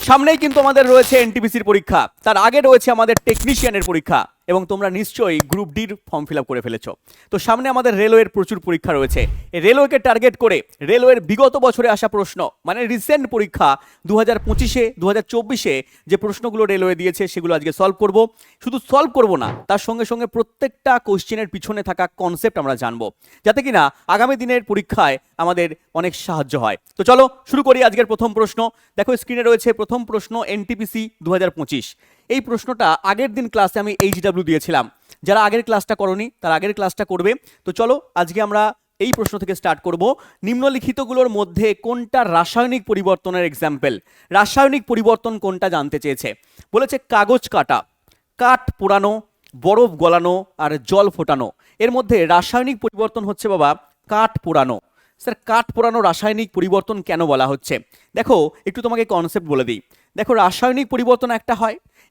সামনেই কিন্তু আমাদের রয়েছে এনটিপিসির পরীক্ষা, তার আগে রয়েছে আমাদের টেকনিশিয়ানের পরীক্ষা এবং তোমরা নিশ্চয়ই গ্রুপ ডির ফর্ম ফিল আপ করে ফেলেছো। তো সামনে আমাদের রেলওয়ের প্রচুর পরীক্ষা রয়েছে। এই রেলওয়েকে টার্গেট করে রেলওয়ের বিগত বছরে আসা প্রশ্ন, মানে রিসেন্ট পরীক্ষা 2025-এ 2024-এ যে প্রশ্নগুলো রেলওয়ে দিয়েছে সেগুলো আজকে সলভ করব। শুধু সলভ করব না, তার সঙ্গে সঙ্গে প্রত্যেকটা কোশ্চেনের পিছনে থাকা কনসেপ্ট আমরা জানবো, যাতে কিনা আগামী দিনের পরীক্ষায় আমাদের অনেক সাহায্য হয়। তো চলো শুরু করি আজকের প্রথম প্রশ্ন। দেখো স্ক্রিনে রয়েছে প্রথম প্রশ্ন, এনটিপিসি 2025। এই প্রশ্নটা আগের দিন ক্লাসে আমি এইচডব্লিউ দিয়েছিলাম। যারা আগের ক্লাসটা করনি তারা আগের ক্লাসটা করবে। তো চলো আজকে আমরা এই প্রশ্ন থেকে স্টার্ট করব। নিম্নলিখিতগুলোর মধ্যে কোনটা রাসায়নিক পরিবর্তনের এক্সাম্পল? রাসায়নিক পরিবর্তন কোনটা জানতে চেয়েছে। বলেছে কাগজ কাটা, কাঠ পোড়ানো, বরফ গলানো আর জল ফোটানো। এর মধ্যে রাসায়নিক পরিবর্তন হচ্ছে বাবা কাঠ পোড়ানো। স্যার কাঠ পোড়ানো রাসায়নিক পরিবর্তন কেন বলা হচ্ছে? দেখো একটু তোমাকে কনসেপ্ট বলে দিই। দেখো রাসায়নিক পরিবর্তন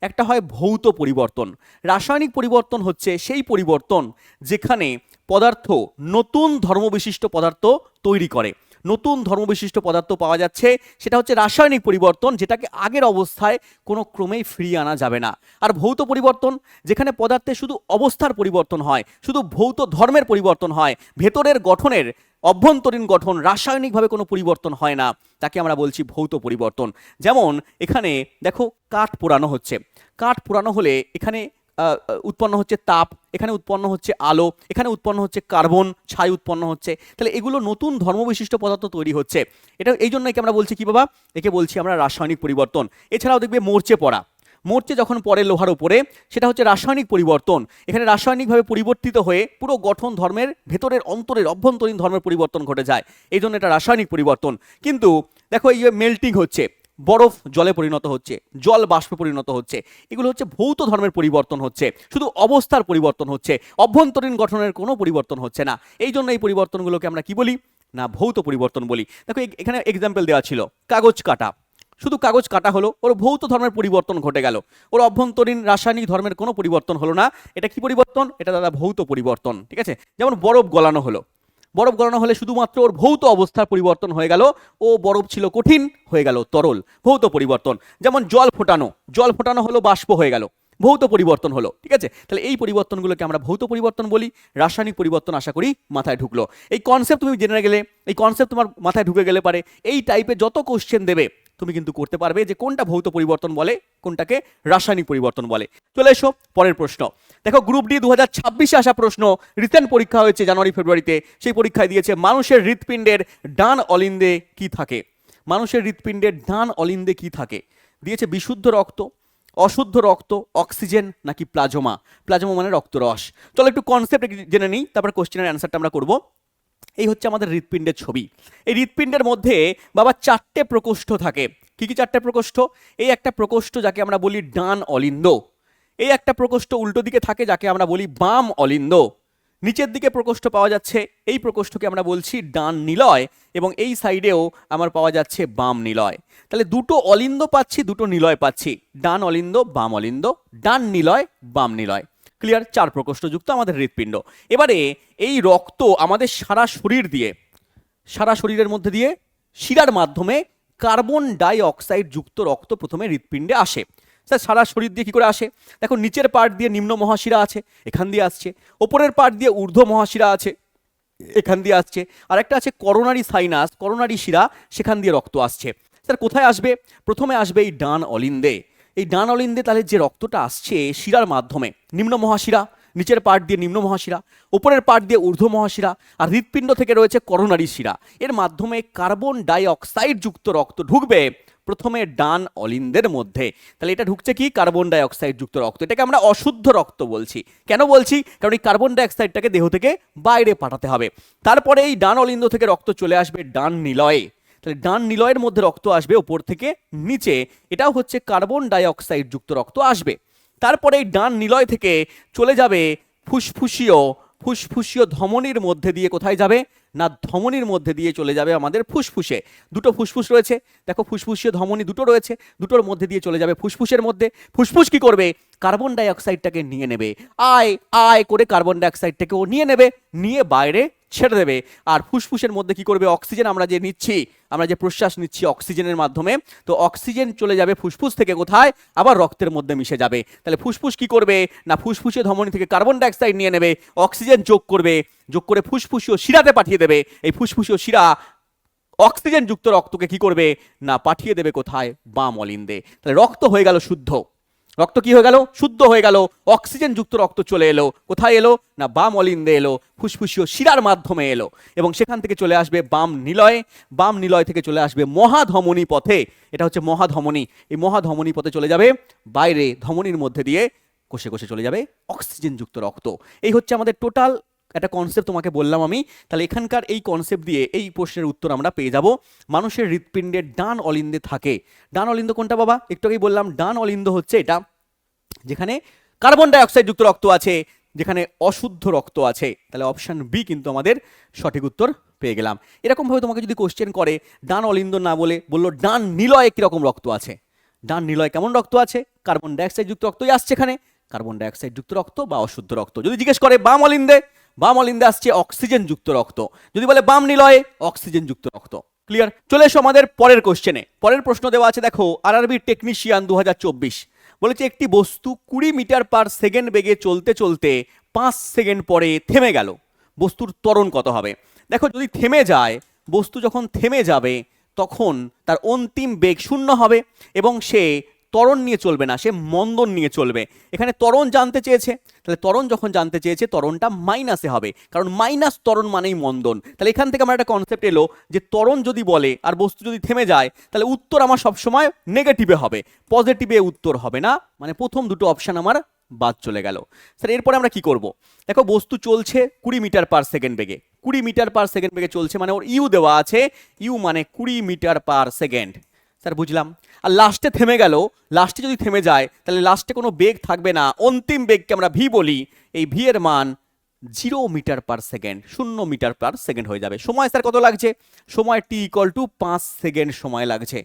একটা হয় ভৌত পরিবর্তন। রাসায়নিক পরিবর্তন হচ্ছে সেই পরিবর্তন যেখানে পদার্থ নতুন ধর্মবিশিষ্ট পদার্থ তৈরি করে। নতুন ধর্মবিশিষ্ট পদার্থ পাওয়া যাচ্ছে, সেটা হচ্ছে রাসায়নিক পরিবর্তন, যেটাকে আগের অবস্থায় কোনো ক্রমেই ফিরিয়ে আনা যাবে না। আর ভৌত পরিবর্তন যেখানে পদার্থে শুধু অবস্থার পরিবর্তন হয়, শুধু ভৌত ধর্মের পরিবর্তন হয়, ভেতরের গঠনের অভ্যন্তরীণ গঠন রাসায়নিকভাবে কোনো পরিবর্তন হয় না, তাকে আমরা বলছি ভৌত পরিবর্তন। যেমন এখানে দেখো কাঠ পোড়ানো হচ্ছে। কাঠ পোড়ানো হলে এখানে উৎপন্ন হচ্ছে তাপ, এখানে উৎপন্ন হচ্ছে আলো, এখানে উৎপন্ন হচ্ছে কার্বন ছাই উৎপন্ন হচ্ছে। তাহলে এগুলো নতুন ধর্মবিশিষ্ট পদার্থ তৈরি হচ্ছে। এটা এই জন্য একে আমরা বলছি কি বাবা, একে বলছি আমরা রাসায়নিক পরিবর্তন। এছাড়াও দেখবে মরচে পড়া, মরচে যখন পড়ে লোহার উপরে, সেটা হচ্ছে রাসায়নিক পরিবর্তন। এখানে রাসায়নিকভাবে পরিবর্তিত হয়ে পুরো গঠন ধর্মের ভেতরের অন্তরের অভ্যন্তরীণ ধর্মের পরিবর্তন ঘটে যায়, এই জন্য এটা রাসায়নিক পরিবর্তন। কিন্তু দেখো এই মেল্টিং হচ্ছে, বরফ জলে পরিণত হচ্ছে, জল বাষ্পে পরিণত হচ্ছে, এগুলো হচ্ছে ভৌত ধর্মের পরিবর্তন হচ্ছে, শুধু অবস্থার পরিবর্তন হচ্ছে, অভ্যন্তরীণ গঠনের কোনো পরিবর্তন হচ্ছে না। এই জন্য এই পরিবর্তনগুলোকে আমরা কি বলি না ভৌত পরিবর্তন বলি। দেখো এখানে এক্সাম্পল দেওয়া ছিল কাগজ কাটা, শুধু কাগজ কাটা হলো, ওর ভৌত ধর্মের পরিবর্তন ঘটে গেল, ওর অভ্যন্তরীণ রাসায়নিক ধর্মের কোনো পরিবর্তন হলো না। এটা কি পরিবর্তন? এটা দাদা ভৌত পরিবর্তন। ঠিক আছে। যেমন বরফ গলানো হলো, বরফ গলানো হলে শুধুমাত্র ওর ভৌত অবস্থার পরিবর্তন হয়ে গেল, ও বরফ ছিল কঠিন হয়ে গেল তরল, ভৌত পরিবর্তন। যেমন জল ফোটানো, জল ফোটানো হলো বাষ্প হয়ে গেল, ভৌত পরিবর্তন হলো। ঠিক আছে। তাহলে এই পরিবর্তনগুলোকে আমরা ভৌত পরিবর্তন বলি। রাসায়নিক পরিবর্তন আশা করি মাথায় ঢুকলো। এই কনসেপ্ট তুমি জেনে গেলে, এই কনসেপ্ট তোমার মাথায় ঢুকে গেলে পারে এই টাইপের যত কোশ্চেন দেবে তুমি কিন্তু করতে পারবে যে কোনটা ভৌত পরিবর্তন বলে, কোনটাকে রাসায়নিক পরিবর্তন বলে। চলে এসো পরের প্রশ্ন। দেখো গ্রুপ ডি 2026-এ আসা প্রশ্ন, রিসেন্ট পরীক্ষা হয়েছে জানুয়ারি ফেব্রুয়ারিতে। সেই পরীক্ষায় দিয়েছে মানুষের হৃৎপিণ্ডের ডান অলিন্দে কি থাকে। মানুষের হৃৎপিণ্ডের ডান অলিন্দে কি থাকে? দিয়েছে বিশুদ্ধ রক্ত, অশুদ্ধ রক্ত, অক্সিজেন নাকি প্লাজমা। প্লাজমা মানে রক্তরস। চলো একটু কনসেপ্ট জেনে নিই, তারপর কোশ্চেনের অ্যান্সারটা আমরা করবো। এই হচ্ছে আমাদের হৃৎপিণ্ডের ছবি। এই হৃৎপিণ্ডের মধ্যে বাবা 4টে প্রকোষ্ঠ থাকে। কি কি 4টে প্রকোষ্ঠ? এই একটা প্রকোষ্ঠ যাকে আমরা বলি ডান অলিন্দ, এই একটা প্রকোষ্ঠ উল্টো দিকে থাকে যাকে আমরা বলি বাম অলিন্দ, নিচের দিকে প্রকোষ্ঠ পাওয়া যাচ্ছে, এই প্রকোষ্ঠকে আমরা বলছি ডান নিলয়, এবং এই সাইডেও আমার পাওয়া যাচ্ছে বাম নিলয়। তাহলে দুটো অলিন্দ পাচ্ছি, দুটো নিলয় পাচ্ছি, ডান অলিন্দ বাম অলিন্দ, ডান নিলয় বাম নিলয়। ক্লিয়ার? 4 প্রকোষ্ঠ যুক্ত আমাদের হৃৎপিণ্ড। এবারে এই রক্ত আমাদের সারা শরীর দিয়ে, সারা শরীরের মধ্যে দিয়ে শিরার মাধ্যমে কার্বন ডাই অক্সাইড যুক্ত রক্ত প্রথমে হৃৎপিণ্ডে আসে। স্যার সারা শরীর দিয়ে কি করে আসে? দেখো নিচের পার্ট দিয়ে নিম্ন মহাশিরা আছে, এখান দিয়ে আসছে। ওপরের পার্ট দিয়ে ঊর্ধ্ব মহাশিরা আছে, এখান দিয়ে আসছে। আর একটা আছে করোনারি সাইনাস, করোনারি শিরা, সেখান দিয়ে রক্ত আসছে। স্যার কোথায় আসবে? প্রথমে আসবে এই ডান অলিন্দে। এই ডান অলিন্দে তাহলে যে রক্তটা আসছে শিরার মাধ্যমে, নিম্ন মহাশিরা, নিচের পার্ট দিয়ে নিম্ন মহাশিরা, উপরের পার্ট দিয়ে ঊর্ধ্ব মহাশিরা, আর হৃৎপিণ্ড থেকে রয়েছে করোনারি শিরা, এর মাধ্যমে কার্বন ডাই অক্সাইড যুক্ত রক্ত ঢুকবে প্রথমে ডান অলিন্দের মধ্যে। তাহলে এটা ঢুকছে কি? কার্বন ডাই অক্সাইড যুক্ত রক্ত। এটাকে আমরা অশুদ্ধ রক্ত বলছি। কেন বলছি? কারণ এই কার্বন ডাই অক্সাইডটাকে দেহ থেকে বাইরে পাঠাতে হবে। তারপরে এই ডান অলিন্দ থেকে রক্ত চলে আসবে ডান নিলয়ে। তাহলে ডান নিলয়ের মধ্যে রক্ত আসবে ওপর থেকে নিচে, এটাও হচ্ছে কার্বন ডাই অক্সাইড যুক্ত রক্ত আসবে। তারপরে এই ডান নিলয় থেকে চলে যাবে ফুসফুসীয় ধমনির মধ্যে দিয়ে। কোথায় যাবে না? ধমনির মধ্যে দিয়ে চলে যাবে আমাদের ফুসফুসে। দুটো ফুসফুস রয়েছে, দেখো ফুসফুসীয় ধমনি দুটো রয়েছে, দুটোর মধ্যে দিয়ে চলে যাবে ফুসফুসের মধ্যে। ফুসফুস কি করবে? কার্বন ডাই অক্সাইডটাকে নিয়ে নেবে, আয় আয় করে কার্বন ডাই অক্সাইডটাকে ও নিয়ে নেবে, নিয়ে বাইরে ছেড়ে দেবে। আর ফুসফুসের মধ্যে কি করবে, অক্সিজেন আমরা যে নিচ্ছি, আমরা যে প্রশ্বাস নিচ্ছি অক্সিজেনের মাধ্যমে, তো অক্সিজেন চলে যাবে ফুসফুস থেকে কোথায়, আবার রক্তের মধ্যে মিশে যাবে। তাহলে ফুসফুস কি করবে না, ফুসফুসে ধমনী থেকে কার্বন ডাই অক্সাইড নিয়ে নেবে, অক্সিজেন যোগ করবে, যোগ করে ফুসফুসীয় শিরাতে পাঠিয়ে দেবে। এই ফুসফুসীয় শিরা অক্সিজেন যুক্ত রক্তকে কি করবে না, পাঠিয়ে দেবে কোথায়, বাম অলিন্দে। তাহলে রক্ত হয়ে গেল শুদ্ধ, রক্ত কি হয়ে গেল, শুদ্ধ হয়ে গেল, অক্সিজেন যুক্ত রক্ত চলে এলো কোথায়, এলো না বাম অলিন্দে এলো, ফুসফুসীয় শিরার মাধ্যমে এলো, এবং সেখান থেকে চলে আসবে বাম নিলয়ে, বাম নিলয় থেকে চলে আসবে মহাধমনী পথে, এটা হচ্ছে মহাধমনী, এই মহাধমনী পথে চলে যাবে বাইরে, ধমনীর মধ্যে দিয়ে কোষে কোষে চলে যাবে অক্সিজেন যুক্ত রক্ত। এই হচ্ছে আমাদের টোটাল একটা কনসেপ্ট তোমাকে বললাম আমি। তাহলে এখানকার এই কনসেপ্ট দিয়ে এই প্রশ্নের উত্তর আমরা পেয়ে যাব। মানুষের হৃৎপিণ্ডের ডান অলিন্দে থাকে, ডান অলিন্দ কোনটা বাবা, একটু আগেই বললাম, ডান অলিন্দ হচ্ছে এটা যেখানে কার্বন ডাই অক্সাইড যুক্ত রক্ত আছে, যেখানে অশুদ্ধ রক্ত আছে। তাহলে অপশন বি কিন্তু আমাদের সঠিক উত্তর পেয়ে গেলাম। এরকমভাবে তোমাকে যদি কোশ্চেন করে, ডান অলিন্দ না বলে বললো ডান নিলয়ে কিরকম রক্ত আছে, ডান নিলয়ে কেমন রক্ত আছে, কার্বন ডাই অক্সাইড যুক্ত রক্তই আসছে এখানে, কার্বন ডাই অক্সাইড যুক্ত রক্ত বা অশুদ্ধ রক্ত। যদি জিজ্ঞেস করে বাম অলিন্দে, বাম অলিন্দে আসছে অক্সিজেন যুক্ত রক্ত, যদি বলে বাম নিলয়ে অক্সিজেন যুক্ত রক্ত। ক্লিয়ার? চলে এসো আমাদের পরের কোশ্চেনে। পরের প্রশ্ন দেওয়া আছে দেখো, আরআরবি টেকনিশিয়ান 2024 বলেছে একটি বস্তু 20 মিটার পার সেকেন্ড বেগে চলতে চলতে 5 সেকেন্ড পরে থেমে গেল, বস্তুর ত্বরণ কত হবে? দেখো যদি থেমে যায়, বস্তু যখন থেমে যাবে তখন তার অন্তিম বেগ 0 হবে এবং সে ত্বরণ নিয়ে চলবে না, সে মন্দন নিয়ে চলবে। এখানে ত্বরণ জানতে চেয়েছে, তাহলে ত্বরণ যখন জানতে চেয়েছে ত্বরণটা মাইনাসে হবে, কারণ মাইনাস ত্বরণ মানেই মন্দন। তাহলে এখান থেকে আমার একটা কনসেপ্ট এলো যে ত্বরণ যদি বলে আর বস্তু যদি থেমে যায়, তাহলে উত্তর আমার সবসময় নেগেটিভে হবে, পজিটিভে উত্তর হবে না, মানে প্রথম দুটো অপশন আমার বাদ চলে গেল। স্যার এরপরে আমরা কি করব? দেখো বস্তু চলছে 20 মিটার পার সেকেন্ড বেগে, 20 মিটার পার সেকেন্ড বেগে চলছে, মানে ওর ইউ দেওয়া আছে, ইউ মানে 20 মিটার পার সেকেন্ড। স্যার বুঝলাম। আর লাস্টে থেমে গেল, লাস্টে যদি থেমে যায় তাহলে লাস্টে কোনো বেগ থাকবে না, অন্তিম বেগকে আমরা ভি বলি, এই ভি এর মান 0 metre per second, 0 metre per second হয়ে যাবে। সময় স্যার কত লাগছে? সময় টি ইকুয়াল টু 5 সেকেন্ড সময় লাগছে।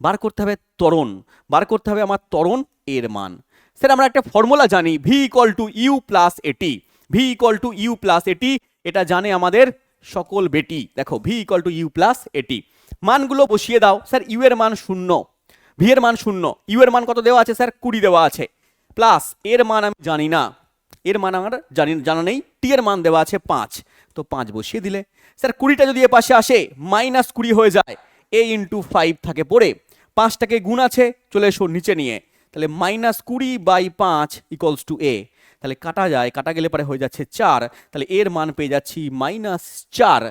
বার করতে হবে ত্বরণ, বার করতে হবে আমার ত্বরণ এর মান। স্যার আমরা একটা ফর্মুলা জানি, V equal to U plus at, V equal to U plus at, এটা জানে আমাদের সকল বেটি। দেখো V equal to U plus at, মানগুলো বসিয়ে দাও। স্যার ইউ এর মান 0, ভি এর মান 0, ইউ এর মান কত দেওয়া আছে স্যার 20 দেওয়া আছে, প্লাস এর মান আমি জানি না, এর মান আমার জানা নেই, টি এর মান দেওয়া আছে 5, তো 5 বসিয়ে দিলে স্যার 20টা যদি এ পাশে আসে -20 হয়ে যায়, a ইন্টু 5 থাকে পড়ে, 5টাকে গুণ আছে, চলে এসো নিচে নিয়ে, তাহলে -20/5 ইকুয়ালস টু a, তাহলে কাটা যায়, কাটা গেলে পরে হয়ে যাচ্ছে 4, তাহলে এর মান পেয়ে যাচ্ছি -4।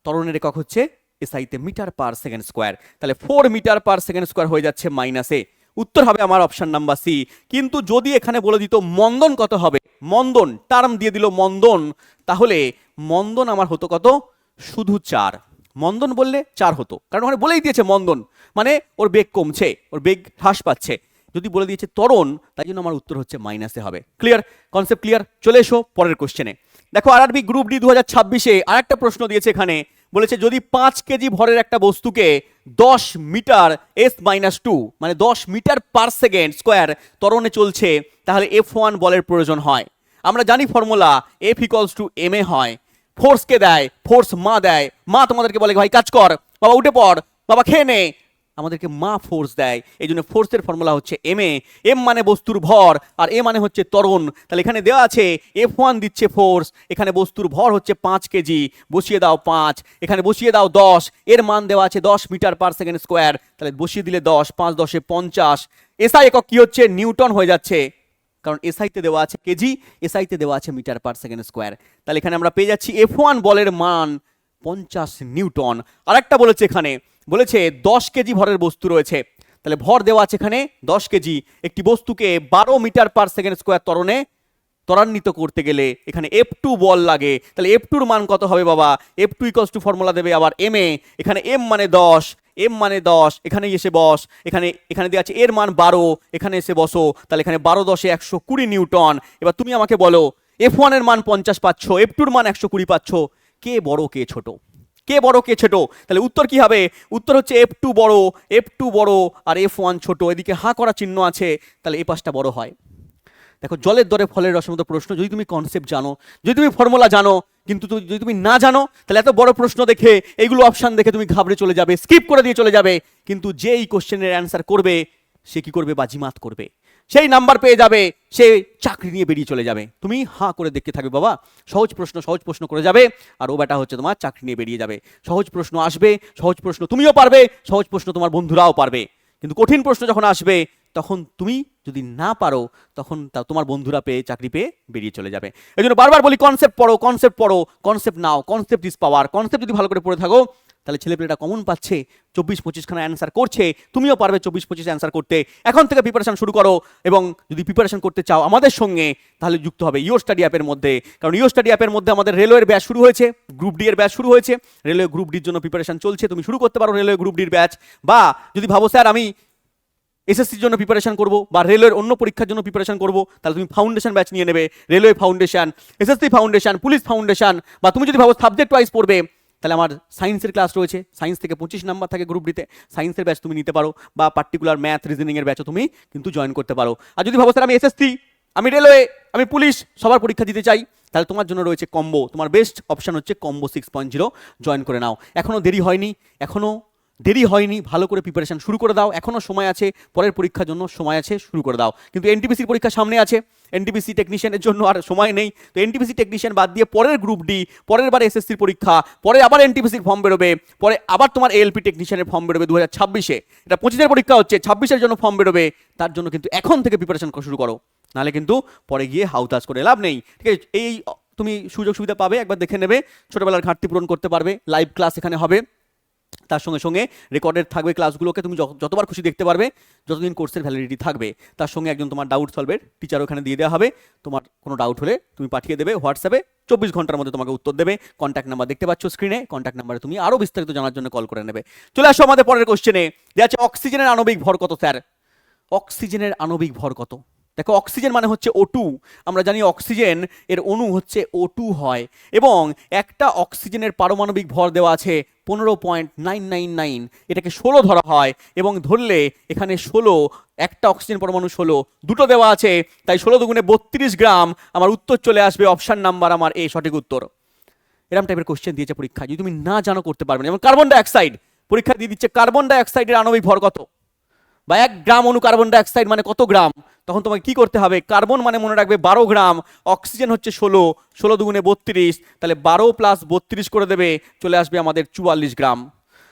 ত্বরণের একক হচ্ছে এসআইতে মিটার পার সেকেন্ড স্কোয়ার, তাহলে 4 মিটার পার সেকেন্ড স্কোয়ার হয়ে যাচ্ছে -a। উত্তর হবে আমার অপশন নাম্বার সি। কিন্তু যদি এখানে বলে দিত মন্দন কত হবে, মন্দন টার্ম দিয়ে দিল মন্দন, তাহলে মন্দন আমার হতো কত, শুধু 4। মন্দন বললে 4 হতো, কারণ ওখানে বলেই দিয়েছে মন্দন মানে ওর বেগ কমছে, ওর বেগ হ্রাস পাচ্ছে। যদি বলে দিয়েছে ত্বরণ, তাই জন্য আমার উত্তর হচ্ছে -এ হবে। ক্লিয়ার? Concept clear? চলে এসো পরের কোশ্চেনে। দেখো আরআরবি গ্রুপ ডি 2026-এ আরেকটা প্রশ্ন দিয়েছে, এখানে বলেছে যদি 5 কেজি ভরের একটা বস্তুকে 10 মিটার s-2 মানে 10 মিটার পার সেকেন্ড স্কোয়ার ত্বরণে চলছে, তাহলে F1 বলের প্রয়োজন হয়। আমরা জানি formula, F equals to ma হয়, ফোর্সকে দেয়, ফোর্স মা দেয়, মা তোমাদেরকে বলে ভাই কাজ কর, বাবা উঠে পড়, বাবা খেয়ে নে, আমাদেরকে মা ফোর্স দেয়, এই জন্য ফোর্সের ফর্মুলা হচ্ছে ma, m মানে বস্তুর ভর আর a মানে হচ্ছে ত্বরণ। তাহলে এখানে দেওয়া আছে F1 দিচ্ছে ফোর্স, এখানে বস্তুর ভর হচ্ছে 5 কেজি, বসিয়ে দাও 5, এখানে বসিয়ে দাও 10, এর মান দেওয়া আছে 10 মিটার পার সেকেন্ড স্কোয়ার, তাহলে বসিয়ে দিলে 10, 5 10 50, এসআই একক কি হচ্ছে নিউটন হয়ে যাচ্ছে, কারণ এসআইতে দেওয়া আছে কেজি, এসআইতে দেওয়া আছে মিটার পার সেকেন্ড স্কোয়ার। তাহলে এখানে আমরা পেয়ে যাচ্ছি F1 বলের মান 50 নিউটন। আরেকটা বলেছে, এখানে বলেছে 10 কেজি ভরের বস্তু রয়েছে, তাহলে ভর দেওয়া আছে এখানে 10 কেজি, একটি বস্তুকে 12 মিটার পার সেকেন্ড স্কোয়ার ত্বরণে ত্বরান্বিত করতে গেলে এখানে F2 বল লাগে, তাহলে F2 এর মান কত হবে বাবা, F2 ইকুয়ালস টু ফর্মুলা দেবে আবার ma, এখানে m মানে 10, m মানে 10, এখানে এসে বস, এখানে দেওয়া আছে এর মান 12, এখানে এসে বসো, তাহলে এখানে 12 10 120 নিউটন। এবার তুমি আমাকে বলো F1 এর মান 50 পাচ্ছ, F2 এর মান 120 পাচ্ছ, কে বড় কে ছোট, কে বড় কে ছোট? তাহলে উত্তর কি হবে? উত্তর হচ্ছে F2 বড়, F2 বড় আর F1 ছোট। এদিকে হাঁ করা চিহ্ন আছে, তাহলে এই পাশটা বড় হয়। দেখো, জলের দরে ফলের রসের মতো প্রশ্ন, যদি তুমি কনসেপ্ট জানো, যদি তুমি ফর্মুলা জানো, কিন্তু যদি তুমি না জানো, তাহলে এত বড় প্রশ্ন দেখে এইগুলো অপশান দেখে তুমি ঘাবড়ে চলে যাবে, স্কিপ করে দিয়ে চলে যাবে। কিন্তু যে এই কোশ্চেনের অ্যান্সার করবে, সে কি করবে? বাজিমাত করবে, সেই নাম্বার পেয়ে যাবে, সে চাকরি নিয়ে বেরিয়ে চলে যাবে। তুমি হাঁ করে দেখতে থাকবে, বাবা সহজ প্রশ্ন করে যাবে, আর ও বেটা হচ্ছে তোমার চাকরি নিয়ে বেরিয়ে যাবে। সহজ প্রশ্ন আসবে, সহজ প্রশ্ন তুমিও পারবে, সহজ প্রশ্ন তোমার বন্ধুরাও পারবে, কিন্তু কঠিন প্রশ্ন যখন আসবে, তখন তুমি যদি না পারো, তখন তোমার বন্ধুরা পেয়ে চাকরি পেয়ে বেরিয়ে চলে যাবে। এই জন্য বারবার বলি, কনসেপ্ট পড়ো, কনসেপ্ট পড়ো, concept now, concept is power. Concept যদি ভালো করে পড়ে থাকো, তাহলে ছেলেপেলেটা কমন পাচ্ছে, 24-25খানা অ্যান্সার করছে, তুমিও পারবে 24-25 অ্যান্সার করতে। এখন থেকে প্রিপারেশন শুরু করো, এবং যদি প্রিপারেশন করতে চাও আমাদের সঙ্গে, তাহলে যুক্ত হবে ইও স্টাডি অ্যাপের মধ্যে। কারণ ইও স্টাডি অ্যাপের মধ্যে আমাদের রেলওয়ের ব্যাচ শুরু হয়েছে, গ্রুপ ডি এর ব্যাচ শুরু হয়েছে, রেলওয়ে গ্রুপ ডির জন্য প্রিপারেশন চলছে। তুমি শুরু করতে পারো রেলওয়ে গ্রুপ ডির ব্যাচ, বা যদি ভাবো স্যার আমি এসএসসির জন্য প্রিপারেশন করবো, বা রেলওয়ের অন্য পরীক্ষার জন্য প্রিপারেশন করবো, তাহলে তুমি ফাউন্ডেশন ব্যাচ নিয়ে নেবে, railway foundation, SSC foundation, police foundation. বা তুমি যদি ভাবো সাবজেক্ট ওয়াইজ পড়বে, তাহলে আমার সায়েন্সের ক্লাস রয়েছে, সায়েন্স থেকে 25 নাম্বার থাকে গ্রুপ ডিতে, সায়েন্সের ব্যাচ তুমি নিতে পারো, বা পার্টিকুলার ম্যাথ রিজনিংয়ের ব্যাচও তুমি কিন্তু জয়েন করতে পারো। আর যদি ভাবো স্যার আমি এসএসসি, আমি রেলওয়ে, আমি পুলিশ, সবার পরীক্ষা দিতে চাই, তাহলে তোমার জন্য রয়েছে কম্বো। তোমার বেস্ট অপশন হচ্ছে কম্বো 6.0, জয়েন করে নাও। এখনও দেরি হয়নি, ভালো করে প্রিপারেশন শুরু করে দাও, এখনও সময় আছে, পরের পরীক্ষার জন্য সময় আছে, শুরু করে দাও। কিন্তু এনটিপিসির পরীক্ষা সামনে আছে, এনটিপিসি টেকনিশিয়ানের জন্য আর সময় নেই। তো এনটিপিসি টেকনিশিয়ান বাদ দিয়ে পরের গ্রুপ ডি, পরের বার এসএসসির পরীক্ষা, পরে আবার এনটিপিসির ফর্ম বেরোবে, পরে আবার তোমার এএলপি টেকনিশিয়ানের ফর্ম বেরোবে 2026-এ। এটা 25-এর পরীক্ষা হচ্ছে, 26-এর জন্য ফর্ম বেরোবে। তার জন্য কিন্তু এখন থেকে প্রিপারেশন শুরু করো, নাহলে কিন্তু পরে গিয়ে হাউতাস করে লাভ নেই। ঠিক আছে, এই তুমি সুযোগ সুবিধা পাবে, একবার দেখে নেবে, ছোটবেলার ঘাটতি পূরণ করতে পারবে। লাইভ ক্লাস এখানে হবে, তার সঙ্গে সঙ্গে রেকর্ডেড থাকবে ক্লাসগুলোকে, তুমি যতবার খুশি দেখতে পারবে, যতদিন কোর্সের ভ্যালিডিটি থাকবে। তার সঙ্গে একজন তোমার ডাউট সলভের টিচার ওখানে দিয়ে দেওয়া হবে। তোমার কোনো ডাউট হলে তুমি পাঠিয়ে দেবে হোয়াটসঅ্যাপে, 24 ঘন্টার মধ্যে তোমাকে উত্তর দেবে। কন্ট্যাক্ট নাম্বার দেখতে পাচ্ছ স্ক্রিনে, কন্ট্যাক্ট নাম্বারে তুমি আরও বিস্তারিত জানার জন্য কল করে নেবে। চলে আসো আমাদের পরের কোশ্চেনে, যে আছে অক্সিজেনের আণবিক ভর কত স্যার? অক্সিজেনের আণবিক ভর কত? দেখো, অক্সিজেন মানে হচ্ছে O2। আমরা জানি অক্সিজেন এর অণু হচ্ছে O2 হয়, এবং একটা অক্সিজেনের পারমাণবিক ভর দেওয়া আছে 15.999, এটাকে 16 ধরা হয়, এবং ধরলে এখানে 16, একটা অক্সিজেন পরমাণু 16, দুটো দেওয়া আছে, তাই 16 দুগুণে 32 গ্রাম। আমার উত্তর চলে আসবে অপশান নাম্বার আমার এ, সঠিক উত্তর। এরকম টাইপের কোশ্চেন দিয়েছে পরীক্ষা, যদি তুমি না জানো করতে পারবে না। যেমন কার্বন ডাইঅক্সাইড, পরীক্ষা দিয়ে দিচ্ছে কার্বন ডাইঅক্সাইডের আণবিক ভর কত, বা 1 গ্রাম অণু কার্বন ডাইঅক্সাইড মানে কত গ্রাম। তখন তোমাকে কি করতে হবে? কার্বন মানে মনে রাখবে 12 গ্রাম, অক্সিজেন হচ্ছে 16, 16 দুগুণে 32, তাহলে 12 + 32 করে দেবে, চলে আসবে আমাদের 44 গ্রাম।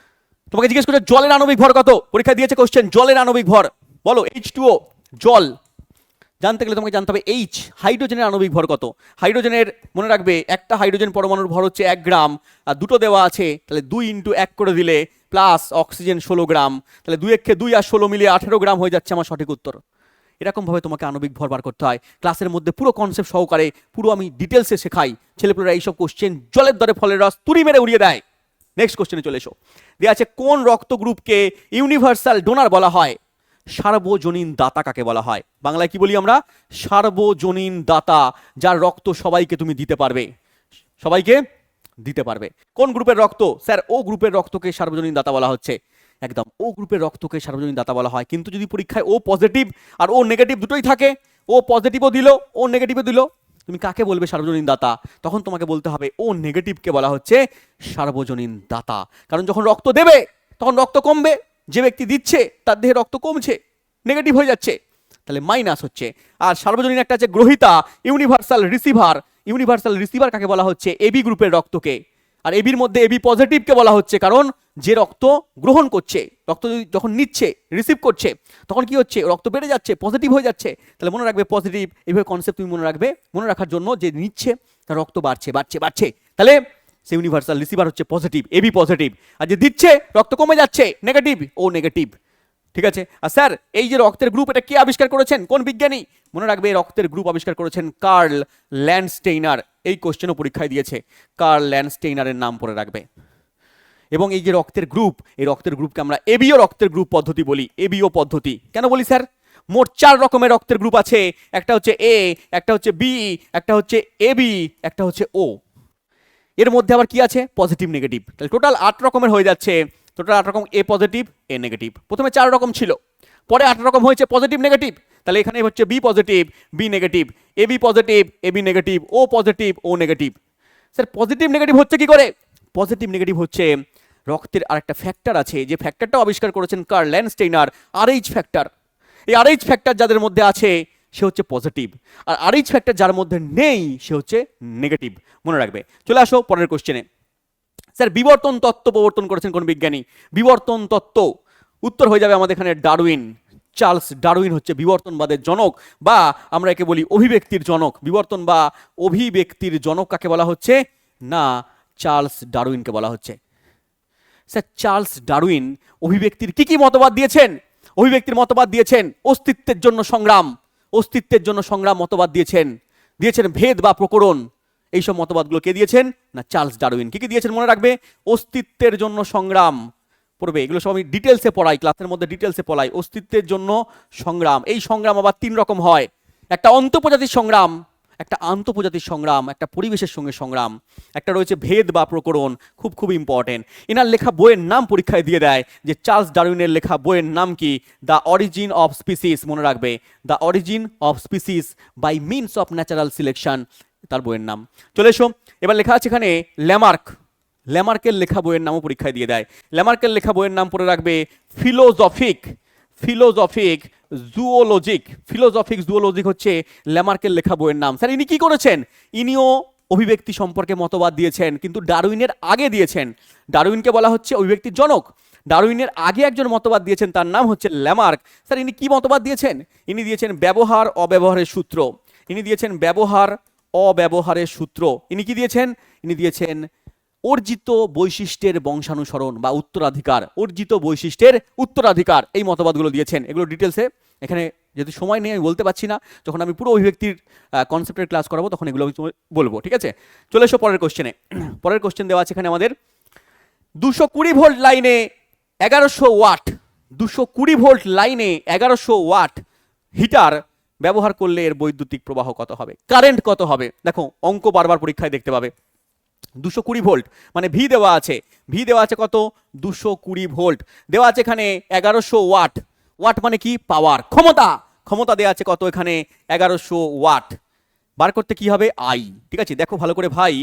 তোমাকে জিজ্ঞেস করছে জলের আণবিক ভর কত, পরীক্ষা দিয়েছে কোশ্চেন জলের আণবিক ভর, বলো। H2O, জল। জানতে গেলে তোমাকে জানতে হবে H, হাইড্রোজেনের আণবিক ভর কত। হাইড্রোজেনের মনে রাখবে একটা হাইড্রোজেন পরমাণুর ভর হচ্ছে 1 গ্রাম, আর দুটো দেওয়া আছে, তাহলে 2 × 1 করে দিলে, প্লাস অক্সিজেন 16 গ্রাম, তাহলে 2 × 2 আর 16 মিলিয়ে 18 গ্রাম হয়ে যাচ্ছে আমার সঠিক উত্তর। এরকমভাবে তোমাকে আণবিক ভর বার করতে হয়। ক্লাসের মধ্যে পুরো কনসেপ্ট সহকারে, পুরো আমি ডিটেলসে শেখাই, ছেলেপুলেরা এইসব কোশ্চেন জলের দরে ফলের রস তুড়ি মেরে উড়িয়ে দেয়। নেক্সট কোশ্চেনে চলে এসো, দেওয়া আছে কোন রক্ত গ্রুপকে ইউনিভার্সাল ডোনার বলা হয়? সার্বজনীন দাতা কাকে বলা হয়? বাংলায় কি বলি আমরা? সার্বজনীন দাতা, যার রক্ত সবাইকে তুমি দিতে পারবে, সবাইকে দিতে পারবে। কোন গ্রুপের রক্ত? স্যার ও গ্রুপের রক্তকে সার্বজনীন দাতা বলা হচ্ছে। একদম, ও গ্রুপের রক্তকে সার্বজনীন দাতা বলা হয়। কিন্তু যদি পরীক্ষায় ও পজিটিভ আর ও নেগেটিভ দুটোই থাকে, ও পজিটিভও দিল ও নেগেটিভও দিল, তুমি কাকে বলবে সার্বজনীন দাতা? তখন তোমাকে বলতে হবে ও নেগেটিভকে বলা হচ্ছে সার্বজনীন দাতা। কারণ যখন রক্ত দেবে তখন রক্ত কমবে, যে ব্যক্তি দিচ্ছে তার দেহে রক্ত কমছে, নেগেটিভ হয়ে যাচ্ছে, তাহলে মাইনাস হচ্ছে। আর সার্বজনীন একটা আছে গ্রহিতা, ইউনিভার্সাল রিসিভার। ইউনিভার্সাল রিসিভার কাকে বলা হচ্ছে? এবি গ্রুপের রক্তকে। আর এবির মধ্যে এবি পজিটিভকে বলা হচ্ছে, কারণ যে রক্ত গ্রহণ করছে, রক্ত যখন নিচ্ছে, রিসিভ করছে, তখন কি হচ্ছে? রক্ত বেড়ে যাচ্ছে, পজিটিভ হয়ে যাচ্ছে। তাহলে মনে রাখবে পজিটিভ, এইভাবে কনসেপ্ট তুমি মনে রাখবে। মনে রাখার জন্য যে নিচ্ছে তার রক্ত বাড়ছে বাড়ছে বাড়ছে, তাহলে সে ইউনিভার্সাল রিসিভার হচ্ছে পজিটিভ, এবি পজিটিভ। আর যে দিচ্ছে রক্ত কমে যাচ্ছে, নেগেটিভ, ও নেগেটিভ। ঠিক আছে। আর স্যার এই যে রক্তের গ্রুপ, এটা কে আবিষ্কার করেছেন, কোন বিজ্ঞানী? মনে রাখবে রক্তের গ্রুপ আবিষ্কার করেছেন কার্ল ল্যান্ডস্টেইনার। এই কোশ্চেনও পরীক্ষায় দিয়েছে, কার্ল ল্যান্ডস্টেইনারের নাম পড়ে রাখবে। এবং এই যে রক্তের গ্রুপ, এই রক্তের গ্রুপকে আমরা এবিও রক্তের গ্রুপ পদ্ধতি বলি। এবিও পদ্ধতি কেন বলি স্যার? মোট 4 রকমের রক্তের গ্রুপ আছে, একটা হচ্ছে এ, একটা হচ্ছে বি, একটা হচ্ছে এবি, একটা হচ্ছে ও। এর মধ্যে আবার কি আছে? Positive negative. তাহলে টোটাল 8 রকমের হয়ে যাচ্ছে, টোটাল 8 রকম, এ পজিটিভ এ নেগেটিভ। প্রথমে 4 রকম ছিল, পরে 8 রকম হয়েছে পজিটিভ নেগেটিভ, তাহলে এখানে হচ্ছে B positive B negative, A B positive A B negative, O positive O negative. Sir positive negative হচ্ছে কি করে? পজিটিভ নেগেটিভ হচ্ছে রক্তের আরেকটা ফ্যাক্টর আছে, যে ফ্যাক্টরটা আবিষ্কার করেছেন কার্ল ল্যান্ডস্টেইনার, আরএইচ ফ্যাক্টর। এই আরএইচ ফ্যাক্টর যাদের মধ্যে আছে সে হচ্ছে পজিটিভ, আর আরএইচ ফ্যাক্টর যার মধ্যে নেই সে হচ্ছে নেগেটিভ, মনে রাখবে। চলে আসো পরের কোশ্চেনে। স্যার বিবর্তন তত্ত্ব প্রবর্তন করেছেন কোন বিজ্ঞানী? বিবর্তন তত্ত্ব, উত্তর হয়ে যাবে আমাদের এখানে ডারউইন। চার্লস ডারউইন হচ্ছে বিবর্তনবাদের জনক, বা আমরা একে বলি অভিব্যক্তির জনক। বিবর্তন বা অভিব্যক্তির জনক কাকে বলা হচ্ছে? না, চার্লস ডারউইনকে বলা হচ্ছে। স্যার চার্লস ডারউইন অভিব্যক্তির কি কি মতবাদ দিয়েছেন? অভিব্যক্তির মতবাদ দিয়েছেন অস্তিত্বের জন্য সংগ্রাম, অস্তিত্বের জন্য সংগ্রাম মতবাদ দিয়েছেন, দিয়েছেন ভেদ বা প্রকরণ। এইসব মতবাদগুলো কে দিয়েছেন? না, চার্লস ডারউইন। কি কি দিয়েছেন মনে রাখবে? অস্তিত্বের জন্য সংগ্রাম পড়বে, এগুলো সব আমি ডিটেলসে পড়াই, ক্লাসের মধ্যে ডিটেলসে পড়াই। অস্তিত্বের জন্য সংগ্রাম, এই সংগ্রাম আবার 3 রকম হয়, একটা অন্তঃপ্রজাতির সংগ্রাম, একটা আন্তঃপ্রজাতির সংগ্রাম, একটা পরিবেশের সঙ্গে সংগ্রাম, একটা রয়েছে ভেদ বা প্রকরণ। খুব খুব ইম্পর্টেন্ট। এনার লেখা বইয়ের নাম পরীক্ষায় দিয়ে দেয় যে চার্লস ডারউইনের লেখা বইয়ের নাম কি? দ্য অরিজিন অফ স্পিসিস, মনে রাখবে, the origin of species by means of natural selection, তার বইয়ের নাম। চলে এসো, এবার লেখা আছে এখানে ল্যামার্ক। ল্যামার্কের লেখা বইয়ের নামও পরীক্ষায় দিয়ে দেয়। ল্যামার্কের লেখা বইয়ের নাম পড়ে রাখবে ফিলোজফিক, ফিলোজফিক জুওলজিক। ফিলোজফিক জুওলজিক হচ্ছে ল্যামার্কের লেখা বইয়ের নাম। স্যার ইনি কি করেছেন? ইনিও অভিব্যক্তি সম্পর্কে মতবাদ দিয়েছেন, কিন্তু ডারউইনের আগে দিয়েছেন। ডারউইনকে বলা হচ্ছে অভিব্যক্তির জনক, ডারউইনের আগে একজন মতবাদ দিয়েছেন, তার নাম হচ্ছে ল্যামার্ক। স্যার ইনি কি মতবাদ দিয়েছেন? ইনি দিয়েছেন ব্যবহার অব্যবহারের সূত্র। ইনি দিয়েছেন ব্যবহার অব্যবহারের সূত্র। ইনি কি দিয়েছেন? ইনি দিয়েছেন অর্জিত বৈশিষ্ট্যের বংশানুসরণ বা উত্তরাধিকার, অর্জিত বৈশিষ্ট্যের উত্তরাধিকার, এই মতবাদগুলো দিয়েছেন। এগুলো ডিটেলসে এখানে যেহেতু সময় নেই আমি বলতে পারছি না, যখন আমি পুরো অভিব্যক্তির কনসেপ্টের ক্লাস করাবো তখন এগুলো আমি বলবো, ঠিক আছে? চলে এসো পরের কোশ্চেনে। পরের কোশ্চেন দেওয়া আছে এখানে আমাদের 220 ভোল্ট লাইনে 1100 ওয়াট, 220 ভোল্ট লাইনে 1100 ওয়াট হিটার ব্যবহার করলে এর বৈদ্যুতিক প্রবাহ কত হবে? কারেন্ট কত হবে? দেখো অঙ্ক বারবার পরীক্ষায় দেখতে পাবে। 220 ভোল্ট মানে ভি দেওয়া আছে, ভি দেওয়া আছে কত? 220 ভোল্ট। দেওয়া আছে এখানে 1100 ওয়াট, ওয়াট মানে কি? পাওয়ার, ক্ষমতা। ক্ষমতা দেওয়া আছে কত এখানে? 1100 ওয়াট। বার করতে কি হবে? আই। ঠিক আছে, দেখো ভালো করে ভাই,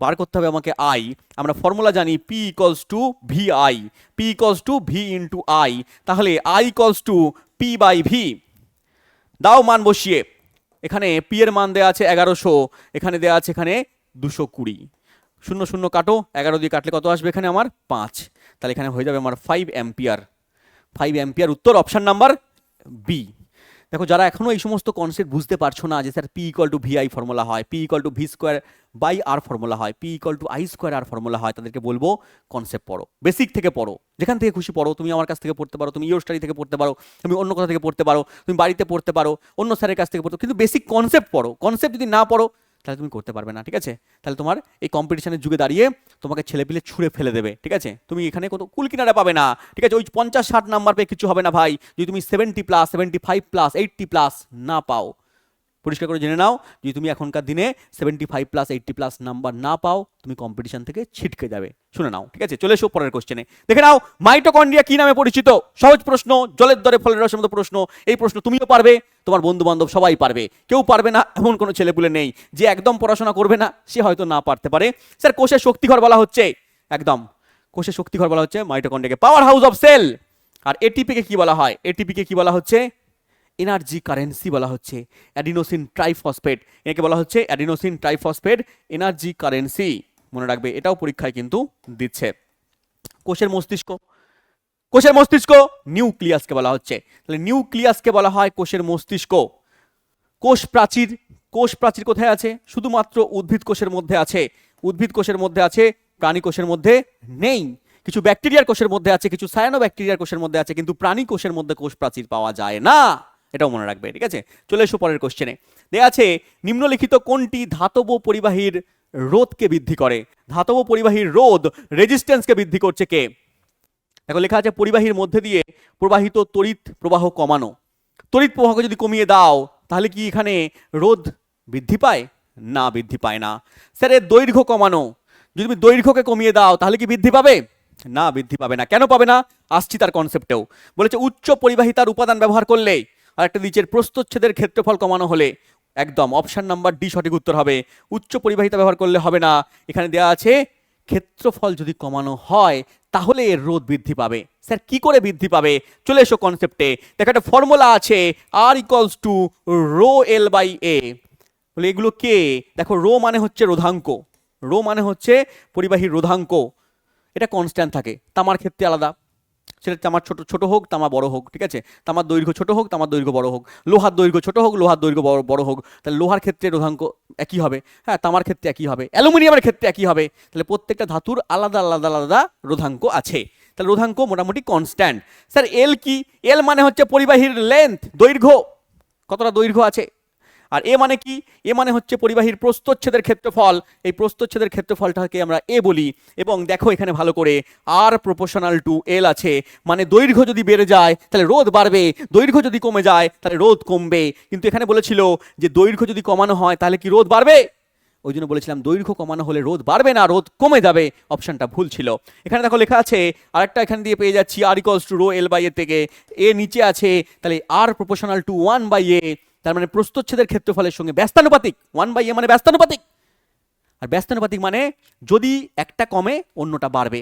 বার করতে হবে আমাকে আই। আমরা ফর্মুলা জানি P equals to V I, P equals to V into I. তাহলে I equals to P by V. দাও মান বসিয়ে, এখানে পি এর মান দেওয়া আছে 1100, এখানে দেওয়া আছে এখানে 220। 0 0 কাটো, 11 দিয়ে কাটলে কত আসবে এখানে আমার? 5। তাহলে এখানে হয়ে যাবে আমার 5 অ্যাম্পিয়ার। 5 অ্যাম্পিয়ার উত্তর অপশন নাম্বার বি। দেখো যারা এখনো এই সমস্ত কনসেপ্ট বুঝতে পারছো না যে sir P equal to VI formula হয়, P equal to V square by R formula হয়, P equal to I square R formula হয়, তাদেরকে বলবো কনসেপ্ট পড়ো, বেসিক থেকে পড়ো, যেখান থেকে খুশি পড়ো। তুমি আমার কাছ থেকে পড়তে পারো, তুমি ইওর স্টাডি থেকে পড়তে পারো, তুমি অন্য কোথা থেকে পড়তে পারো, তুমি বাড়িতে পড়তে পারো, অন্য স্যারের কাছ থেকে পড়তে, কিন্তু বেসিক কনসেপ্ট পড়ো। কনসেপ্ট যদি না পড়ো তাহলে তুমি করতে পারবে না, ঠিক আছে? তাহলে তোমার এই কম্পিটিশনের যুগে দাঁড়িয়ে তোমাকে ছেলেপিলে ছুঁড়ে ফেলে দেবে, ঠিক আছে? তুমি এখানে কোনো কুল কিনারা পাবে না, ঠিক আছে? ওই 50-60 নাম্বার পেয়ে কিছু হবে না ভাই, যদি তুমি 70 প্লাস 75 প্লাস 80 প্লাস না পাও। পরিষ্কার করে জেনে নাও, যদি তুমি এখনকার দিনে 75 প্লাস 80 প্লাস নাম্বার না পাও, তুমি কম্পিটিশন থেকে ছিটকে যাবে। শুনে নাও, ঠিক আছে? চলে এসো পরের কোশ্চেনে। দেখে নাও মাইটোকন্ড্রিয়া কি নামে পরিচিত? সহজ প্রশ্ন, জলের দরে ফলের রসের মতো প্রশ্ন। এই প্রশ্ন তুমিও পারবে, তোমার বন্ধু বান্ধব সবাই পারবে, কেউ পারবে না এমন কোনো ছেলেপুলে নেই যে একদম পড়াশোনা করবে না, সে হয়তো না পারতে পারে। স্যার কোষের শক্তিঘর বলা হচ্ছে, একদম কোষের শক্তিঘর বলা হচ্ছে মাইটোকন্ড্রিয়াকে, পাওয়ার হাউস অফ সেল। আর এটিপিকে কি বলা হয়? এটিপিকে কি বলা হচ্ছে? এনার্জি কারেন্সি বলা হচ্ছে। অ্যাডিনোসিন ট্রাইফসফেট, একে বলা হচ্ছে অ্যাডিনোসিন ট্রাইফসফেট এনার্জি কারেন্সি, মনে রাখবে, এটাও পরীক্ষায় কিন্তু দিচ্ছে। কোষের মস্তিষ্ক, কোষের মস্তিষ্ক নিউক্লিয়াসকে বলা হচ্ছে, তাহলে নিউক্লিয়াসকে বলা হয় কোষের মস্তিষ্ক। কোষ প্রাচীর, কোষ প্রাচীর কোথায় আছে? শুধুমাত্র উদ্ভিদ কোষের মধ্যে আছে, উদ্ভিদ কোষের মধ্যে আছে, প্রাণী কোষের মধ্যে নেই। কিছু ব্যাকটেরিয়ার কোষের মধ্যে আছে, কিছু সায়ানো ব্যাকটেরিয়ার কোষের মধ্যে আছে, কিন্তু প্রাণী কোষের মধ্যে কোষ প্রাচীর পাওয়া যায় না, এটাও মনে রাখবে, ঠিক আছে? চলে এসো পরের কোশ্চেনে। দেয়া আছে নিম্নলিখিত কোনটি ধাতব পরিবাহীর রোধকে বৃদ্ধি করে? ধাতব পরিবাহীর রোধ রেজিস্ট্যান্সকে বৃদ্ধি করছে কে? দেখো লেখা আছে পরিবাহীর মধ্যে দিয়ে প্রবাহিত তড়িৎ প্রবাহ কমানো। তড়িৎ প্রবাহকে যদি কমিয়ে দাও তাহলে কি এখানে রোধ বৃদ্ধি পায়? না, বৃদ্ধি পায় না। স্যার এর দৈর্ঘ্য কমানো, যদি তুমি দৈর্ঘ্যকে কমিয়ে দাও তাহলে কি বৃদ্ধি পাবে? না, বৃদ্ধি পাবে না। কেন পাবে না, আসছি তার কনসেপ্টেও। বলেছে উচ্চ পরিবাহিতার উপাদান ব্যবহার করলে, আর একটা নিচের প্রস্থচ্ছেদের ক্ষেত্রফল কমানো হলে, একদম অপশন নাম্বার ডি সঠিক উত্তর হবে। উচ্চ পরিবাহিতা ব্যবহার করলে হবে না, এখানে দেওয়া আছে ক্ষেত্রফল যদি কমানো হয় তাহলে এর রোধ বৃদ্ধি পাবে। স্যার কি করে বৃদ্ধি পাবে, চলে এসো কনসেপ্টে। দেখো একটা ফর্মুলা আছে, R equals to rho L by A. বলে এগুলো কে, দেখো রো মানে হচ্ছে রোধাঙ্ক, রো মানে হচ্ছে পরিবাহীর রোধাঙ্ক, এটা কনস্ট্যান্ট থাকে। তামার ক্ষেত্রে আলাদা, সেটা তামার ছোট ছোট হোক তামা বড় হোক, ঠিক আছে, তামার দৈর্ঘ্য ছোট হোক তামার দৈর্ঘ্য বড় হোক, লোহার দৈর্ঘ্য ছোট হোক লোহার দৈর্ঘ্য বড় হোক, তাহলে লোহার ক্ষেত্রে রোধাঙ্ক একই হবে, হ্যাঁ, তামার ক্ষেত্রে একই হবে, অ্যালুমিনিয়ামের ক্ষেত্রে একই হবে। তাহলে প্রত্যেকটা ধাতুর আলাদা আলাদা আলাদা রোধাঙ্ক আছে, তাহলে রোধাঙ্ক মোটামুটি কনস্ট্যান্ট। স্যার এল কি, এল মানে হচ্ছে পরিবাহীর লেন্থ, দৈর্ঘ্য, কতটা দৈর্ঘ্য আছে। আর এ মানে কি, এ মানে হচ্ছে পরিবাহীর প্রস্থচ্ছেদের ক্ষেত্রফল, এই প্রস্থচ্ছেদের ক্ষেত্রফলটাকে আমরা এ বলি। এবং দেখো এখানে ভালো করে আর প্রপোর্শনাল টু এল আছে, মানে দৈর্ঘ্য যদি বেড়ে যায় তাহলে রোধ বাড়বে, দৈর্ঘ্য যদি কমে যায় তাহলে রোধ কমবে। কিন্তু এখানে বলেছিল যে দৈর্ঘ্য যদি কমানো হয় তাহলে কি রোধ বাড়বে, ওই জন্য বলেছিলাম দৈর্ঘ্য কমানো হলে রোধ বাড়বে না, রোধ কমে যাবে। অপশনটা ভুল ছিল। এখানে দেখো লেখা আছে আরেকটা, এখান দিয়ে পেয়ে যাচ্ছি R equals to rho L by A থেকে এ নিচে আছে, তাহলে আর প্রপোর্শনাল টু 1/a, তার মানে প্রস্থচ্ছেদের ক্ষেত্রফলের সঙ্গে ব্যস্তানুপাতিক। 1/a মানে ব্যস্তানুপাতিক, আর ব্যস্তানুপাতিক মানে যদি একটা কমে অন্যটা বাড়বে।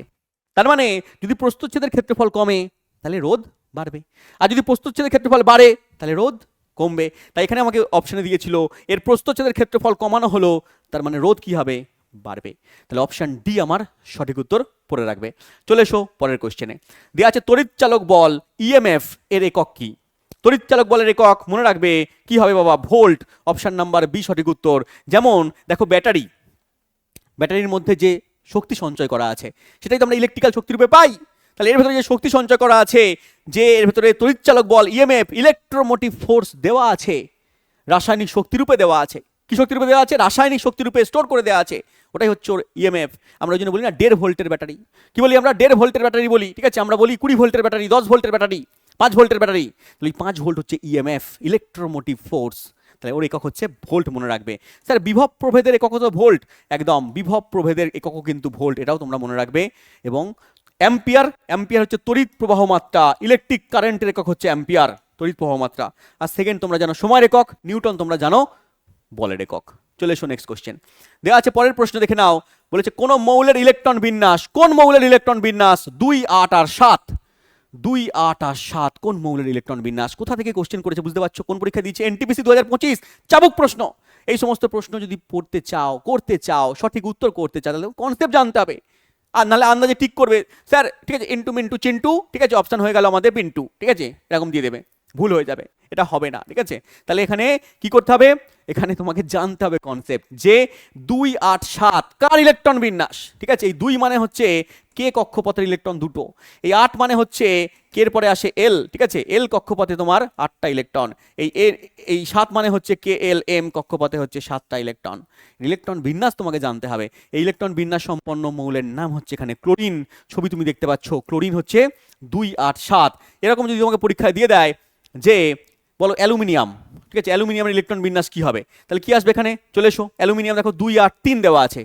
তার মানে যদি প্রস্থচ্ছেদের ক্ষেত্রফল কমে তাহলে রোধ বাড়বে, আর যদি প্রস্থচ্ছেদের ক্ষেত্রফল বাড়ে তাহলে রোধ কমবে। তাই এখানে আমাকে অপশনে দিয়েছিল এর প্রস্থচ্ছেদের ক্ষেত্রফল কমানো হলো, তার মানে রোধ কি হবে, বাড়বে। তাহলে অপশন ডি আমার সঠিক উত্তর পড়ে রাখবে। চলে এসো পরের কোশ্চেনে। দেওয়া আছে তড়িৎচালক বল ইএমএফ এর একক কি। তড়িৎচালক বলের একক মনে রাখবে কি হবে বাবা, ভোল্ট। অপশন নাম্বার বি সঠিক উত্তর। যেমন দেখো ব্যাটারি, ব্যাটারির মধ্যে যে শক্তি সঞ্চয় করা আছে সেটাই তো আমরা ইলেকট্রিক্যাল শক্তি রূপে পাই। তাহলে এর ভেতরে যে শক্তি সঞ্চয় করা আছে, যে এর ভেতরে তড়িৎচালক বল ইএমএফ ইলেকট্রোমোটিভ ফোর্স দেওয়া আছে, রাসায়নিক শক্তি রূপে দেওয়া আছে। কি শক্তি রূপে দেওয়া আছে, রাসায়নিক শক্তি রূপে স্টোর করে দেওয়া আছে, ওটাই হচ্ছে ওর ইএমএফ। আমরা ওই জন্য বলি না 1.5 ভোল্টের ব্যাটারি, কি বলি আমরা 1.5 ভোল্টের ব্যাটারি বলি, ঠিক আছে, আমরা বলি 20 ভোল্টের ব্যাটারি, 10 ভোল্টের ব্যাটারি, 5 ভোল্টের ব্যাটারি। তাহলে 5 ভোল্ট হচ্ছে ইএমএফ ইলেকট্রোমোটিভ ফোর্স, তাহলে ওর একক হচ্ছে ভোল্ট মনে রাখবে। স্যার বিভব প্রভেদের একক তো ভোল্ট, একদম বিভব প্রভেদের এককও কিন্তু ভোল্ট, এটাও তোমরা মনে রাখবে। এবং অ্যাম্পিয়ার, অ্যাম্পিয়ার হচ্ছে তড়িৎ প্রবাহ মাত্রা, ইলেকট্রিক কারেন্টের একক হচ্ছে অ্যাম্পিয়ার, তড়িৎ প্রবাহ মাত্রা। আর সেকেন্ড তোমরা জানো সময়ের একক, নিউটন তোমরা জানো বলের একক। চলে এসো নেক্সট কোশ্চেন। দেওয়া আছে পরের প্রশ্ন দেখে নাও। বলেছে কোন মৌলের ইলেকট্রন বিন্যাস, কোন মৌলের ইলেকট্রন বিন্যাস 2, 8 আর 7, 2, 8 আর 7 কোন মৌলের ইলেকট্রন বিন্যাস। কোথা থেকে কোশ্চেন করেছে বুঝতে পারছো, কোন পরীক্ষা দিয়েছে, এনটিপিসি 2025 চাবুক প্রশ্ন। এই সমস্ত প্রশ্ন যদি পড়তে চাও, করতে চাও, সঠিক উত্তর করতে চাও, তাহলে কনসেপ্ট জানতে হবে। আর নাহলে আন্দাজে ঠিক করবে স্যার, ঠিক আছে, ইন্টু মিন্টু চিন্টু, ঠিক আছে, অপশন হয়ে গেল আমাদের পিন্টু, ঠিক আছে, এরকম দিয়ে দেবে, ভুল হয়ে যাবে, এটা হবে না, ঠিক আছে। তাহলে এখানে কি করতে হবে, এখানে তোমাকে জানতে হবে কনসেপ্ট যে 2, 8, 7 কার ইলেকট্রন বিন্যাস, ঠিক আছে। এই 2 মানে হচ্ছে কে কক্ষপথের ইলেকট্রন দুটো, এই 8 মানে হচ্ছে কে এর পরে আসে এল, ঠিক আছে, এল কক্ষপথে তোমার 8টা ইলেকট্রন, এই 7 মানে হচ্ছে কে এল এম কক্ষপথে হচ্ছে 7টা ইলেকট্রন। ইলেকট্রন বিন্যাস তোমাকে জানতে হবে। এই ইলেকট্রন বিন্যাস সম্পন্ন মৌলের নাম হচ্ছে এখানে ক্লোরিন। ছবি তুমি দেখতে পাচ্ছ, ক্লোরিন হচ্ছে 2, 8, 7। এরকম যদি তোমাকে পরীক্ষায় দিয়ে দেয় যে বলো অ্যালুমিনিয়াম, ঠিক আছে, অ্যালুমিনিয়ামের ইলেকট্রন বিন্যাস কি হবে, তাহলে কি আসবে এখানে, চলে এসো। অ্যালুমিনিয়াম দেখো 2, 8, 3 দেওয়া আছে।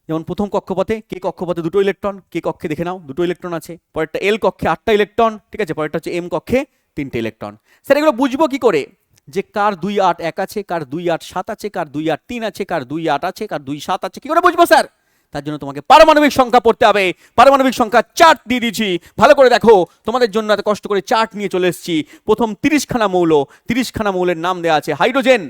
যেমন প্রথম কক্ষপথে কে কক্ষপথে 2টো ইলেকট্রন, কে কক্ষে দেখে নাও 2টো ইলেকট্রন আছে, পরেরটা এল কক্ষে 8টা ইলেকট্রন, ঠিক আছে, পরেরটা হচ্ছে এম কক্ষে 3টে ইলেকট্রন। স্যার এগুলো বুঝবো কি করে যে কার 2, 8, 1 আছে, কার 2, 8, 7 আছে, কার 2, 8, 3 আছে, কার 2, 8 আছে, কার 2, 7 আছে, কি করে বুঝবো স্যার? তার জন্য তোমাকে পারমাণবিক সংখ্যা পড়তে হবে। পারমাণবিক সংখ্যা চার্ট দিয়ে দিয়েছি, ভালো করে দেখো, তোমাদের জন্য এত কষ্ট করে চার্ট নিয়ে চলে এসেছি। প্রথম 30খানা মৌল, 30খানা মৌলের নাম দেওয়া আছে। হাইড্রোজেন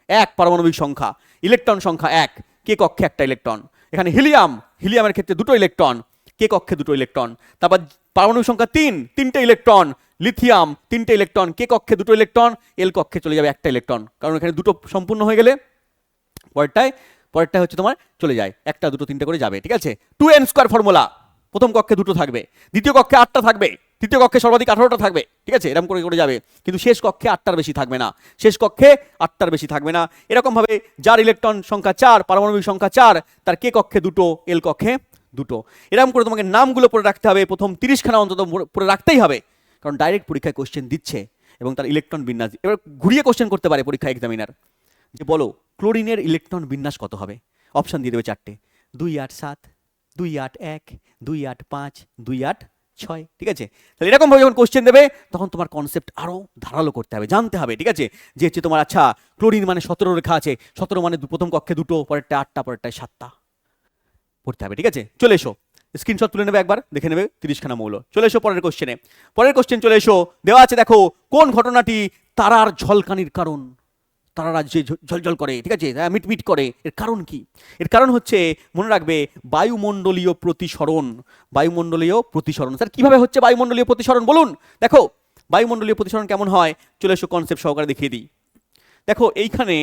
1 পারমাণবিক সংখ্যা, ইলেকট্রন সংখ্যা 1, কে কক্ষে 1টা ইলেকট্রন। এখানে হিলিয়াম, হিলিয়ামের ক্ষেত্রে 2টো ইলেকট্রন, কে কক্ষে 2টো ইলেকট্রন। তারপর পারমাণবিক সংখ্যা 3, 3টে ইলেকট্রন। লিথিয়াম 3টে ইলেকট্রন, কে কক্ষে 2টো ইলেকট্রন, এল কক্ষে চলে যাবে 1টা ইলেকট্রন, কারণ এখানে 2টো সম্পূর্ণ হয়ে গেলে পরেরটায় হচ্ছে তোমার চলে যায় 1টা 2টো 3টে করে যাবে, ঠিক আছে। 2n² ফর্মুলা, প্রথম কক্ষে 2টো থাকবে, দ্বিতীয় কক্ষে 8টা থাকবে, তৃতীয় কক্ষে সর্বাধিক 18টা থাকবে, ঠিক আছে, এরকম করে করে যাবে। কিন্তু শেষ কক্ষে 8টার বেশি থাকবে না, শেষ কক্ষে 8টার বেশি থাকবে না। এরকম ভাবে যার ইলেকট্রন সংখ্যা 4, পারমাণবিক সংখ্যা 4, তার কে কক্ষে 2টো, এল কক্ষে 2টো। এরকম করে তোমাকে নামগুলো পড়ে রাখতে হবে, প্রথম 30খানা অন্তত পড়ে রাখতেই হবে, কারণ ডাইরেক্ট পরীক্ষায় কোশ্চেন দিচ্ছে এবং তার ইলেকট্রন বিন্যাস এবার ঘুরিয়ে কোশ্চেন করতে পারে পরীক্ষা এক্সামিনার, যে বলো ক্লোরিনের ইলেকট্রন বিন্যাস কত হবে। অপশন দিয়ে দেবে 4টে, 2, 8, 7, 2 8 1 2 8 5 2 8 6, ঠিক আছে? তাহলে এরকমভাবে যখন কোশ্চেন দেবে তখন তোমার কনসেপ্ট আরও ধারালো করতে হবে, জানতে হবে, ঠিক আছে? যে হচ্ছে তোমার আচ্ছা ক্লোরিন মানে 17 লেখা আছে, 17 মানে প্রথম কক্ষে 2টো, পরেরটা 8টা, পরেরটায় 7টা পড়তে হবে, ঠিক আছে? চলে এসো, স্ক্রিনশট তুলে নেবে, একবার দেখে নেবে 30খানা মৌল। চলে এসো পরের কোশ্চেনে। পরের কোশ্চেন চলে এসো, দেওয়া আছে দেখো কোন ঘটনাটি তারার ঝলকানির কারণ। তারারা যে ঝলঝল করে, ঠিক আছে, মিটমিট করে, এর কারণ কি? এর কারণ হচ্ছে, মনে রাখবে, বায়ুমণ্ডলীয় প্রতিসরণ। বায়ুমণ্ডলীয় প্রতিসরণ। স্যার কিভাবে হচ্ছে বায়ুমণ্ডলীয় প্রতিসরণ বলুন? দেখো বায়ুমণ্ডলীয় প্রতিসরণ কেমন হয়, চলে এসো কনসেপ্ট সহকারে দেখিয়ে দিই। দেখো এইখানে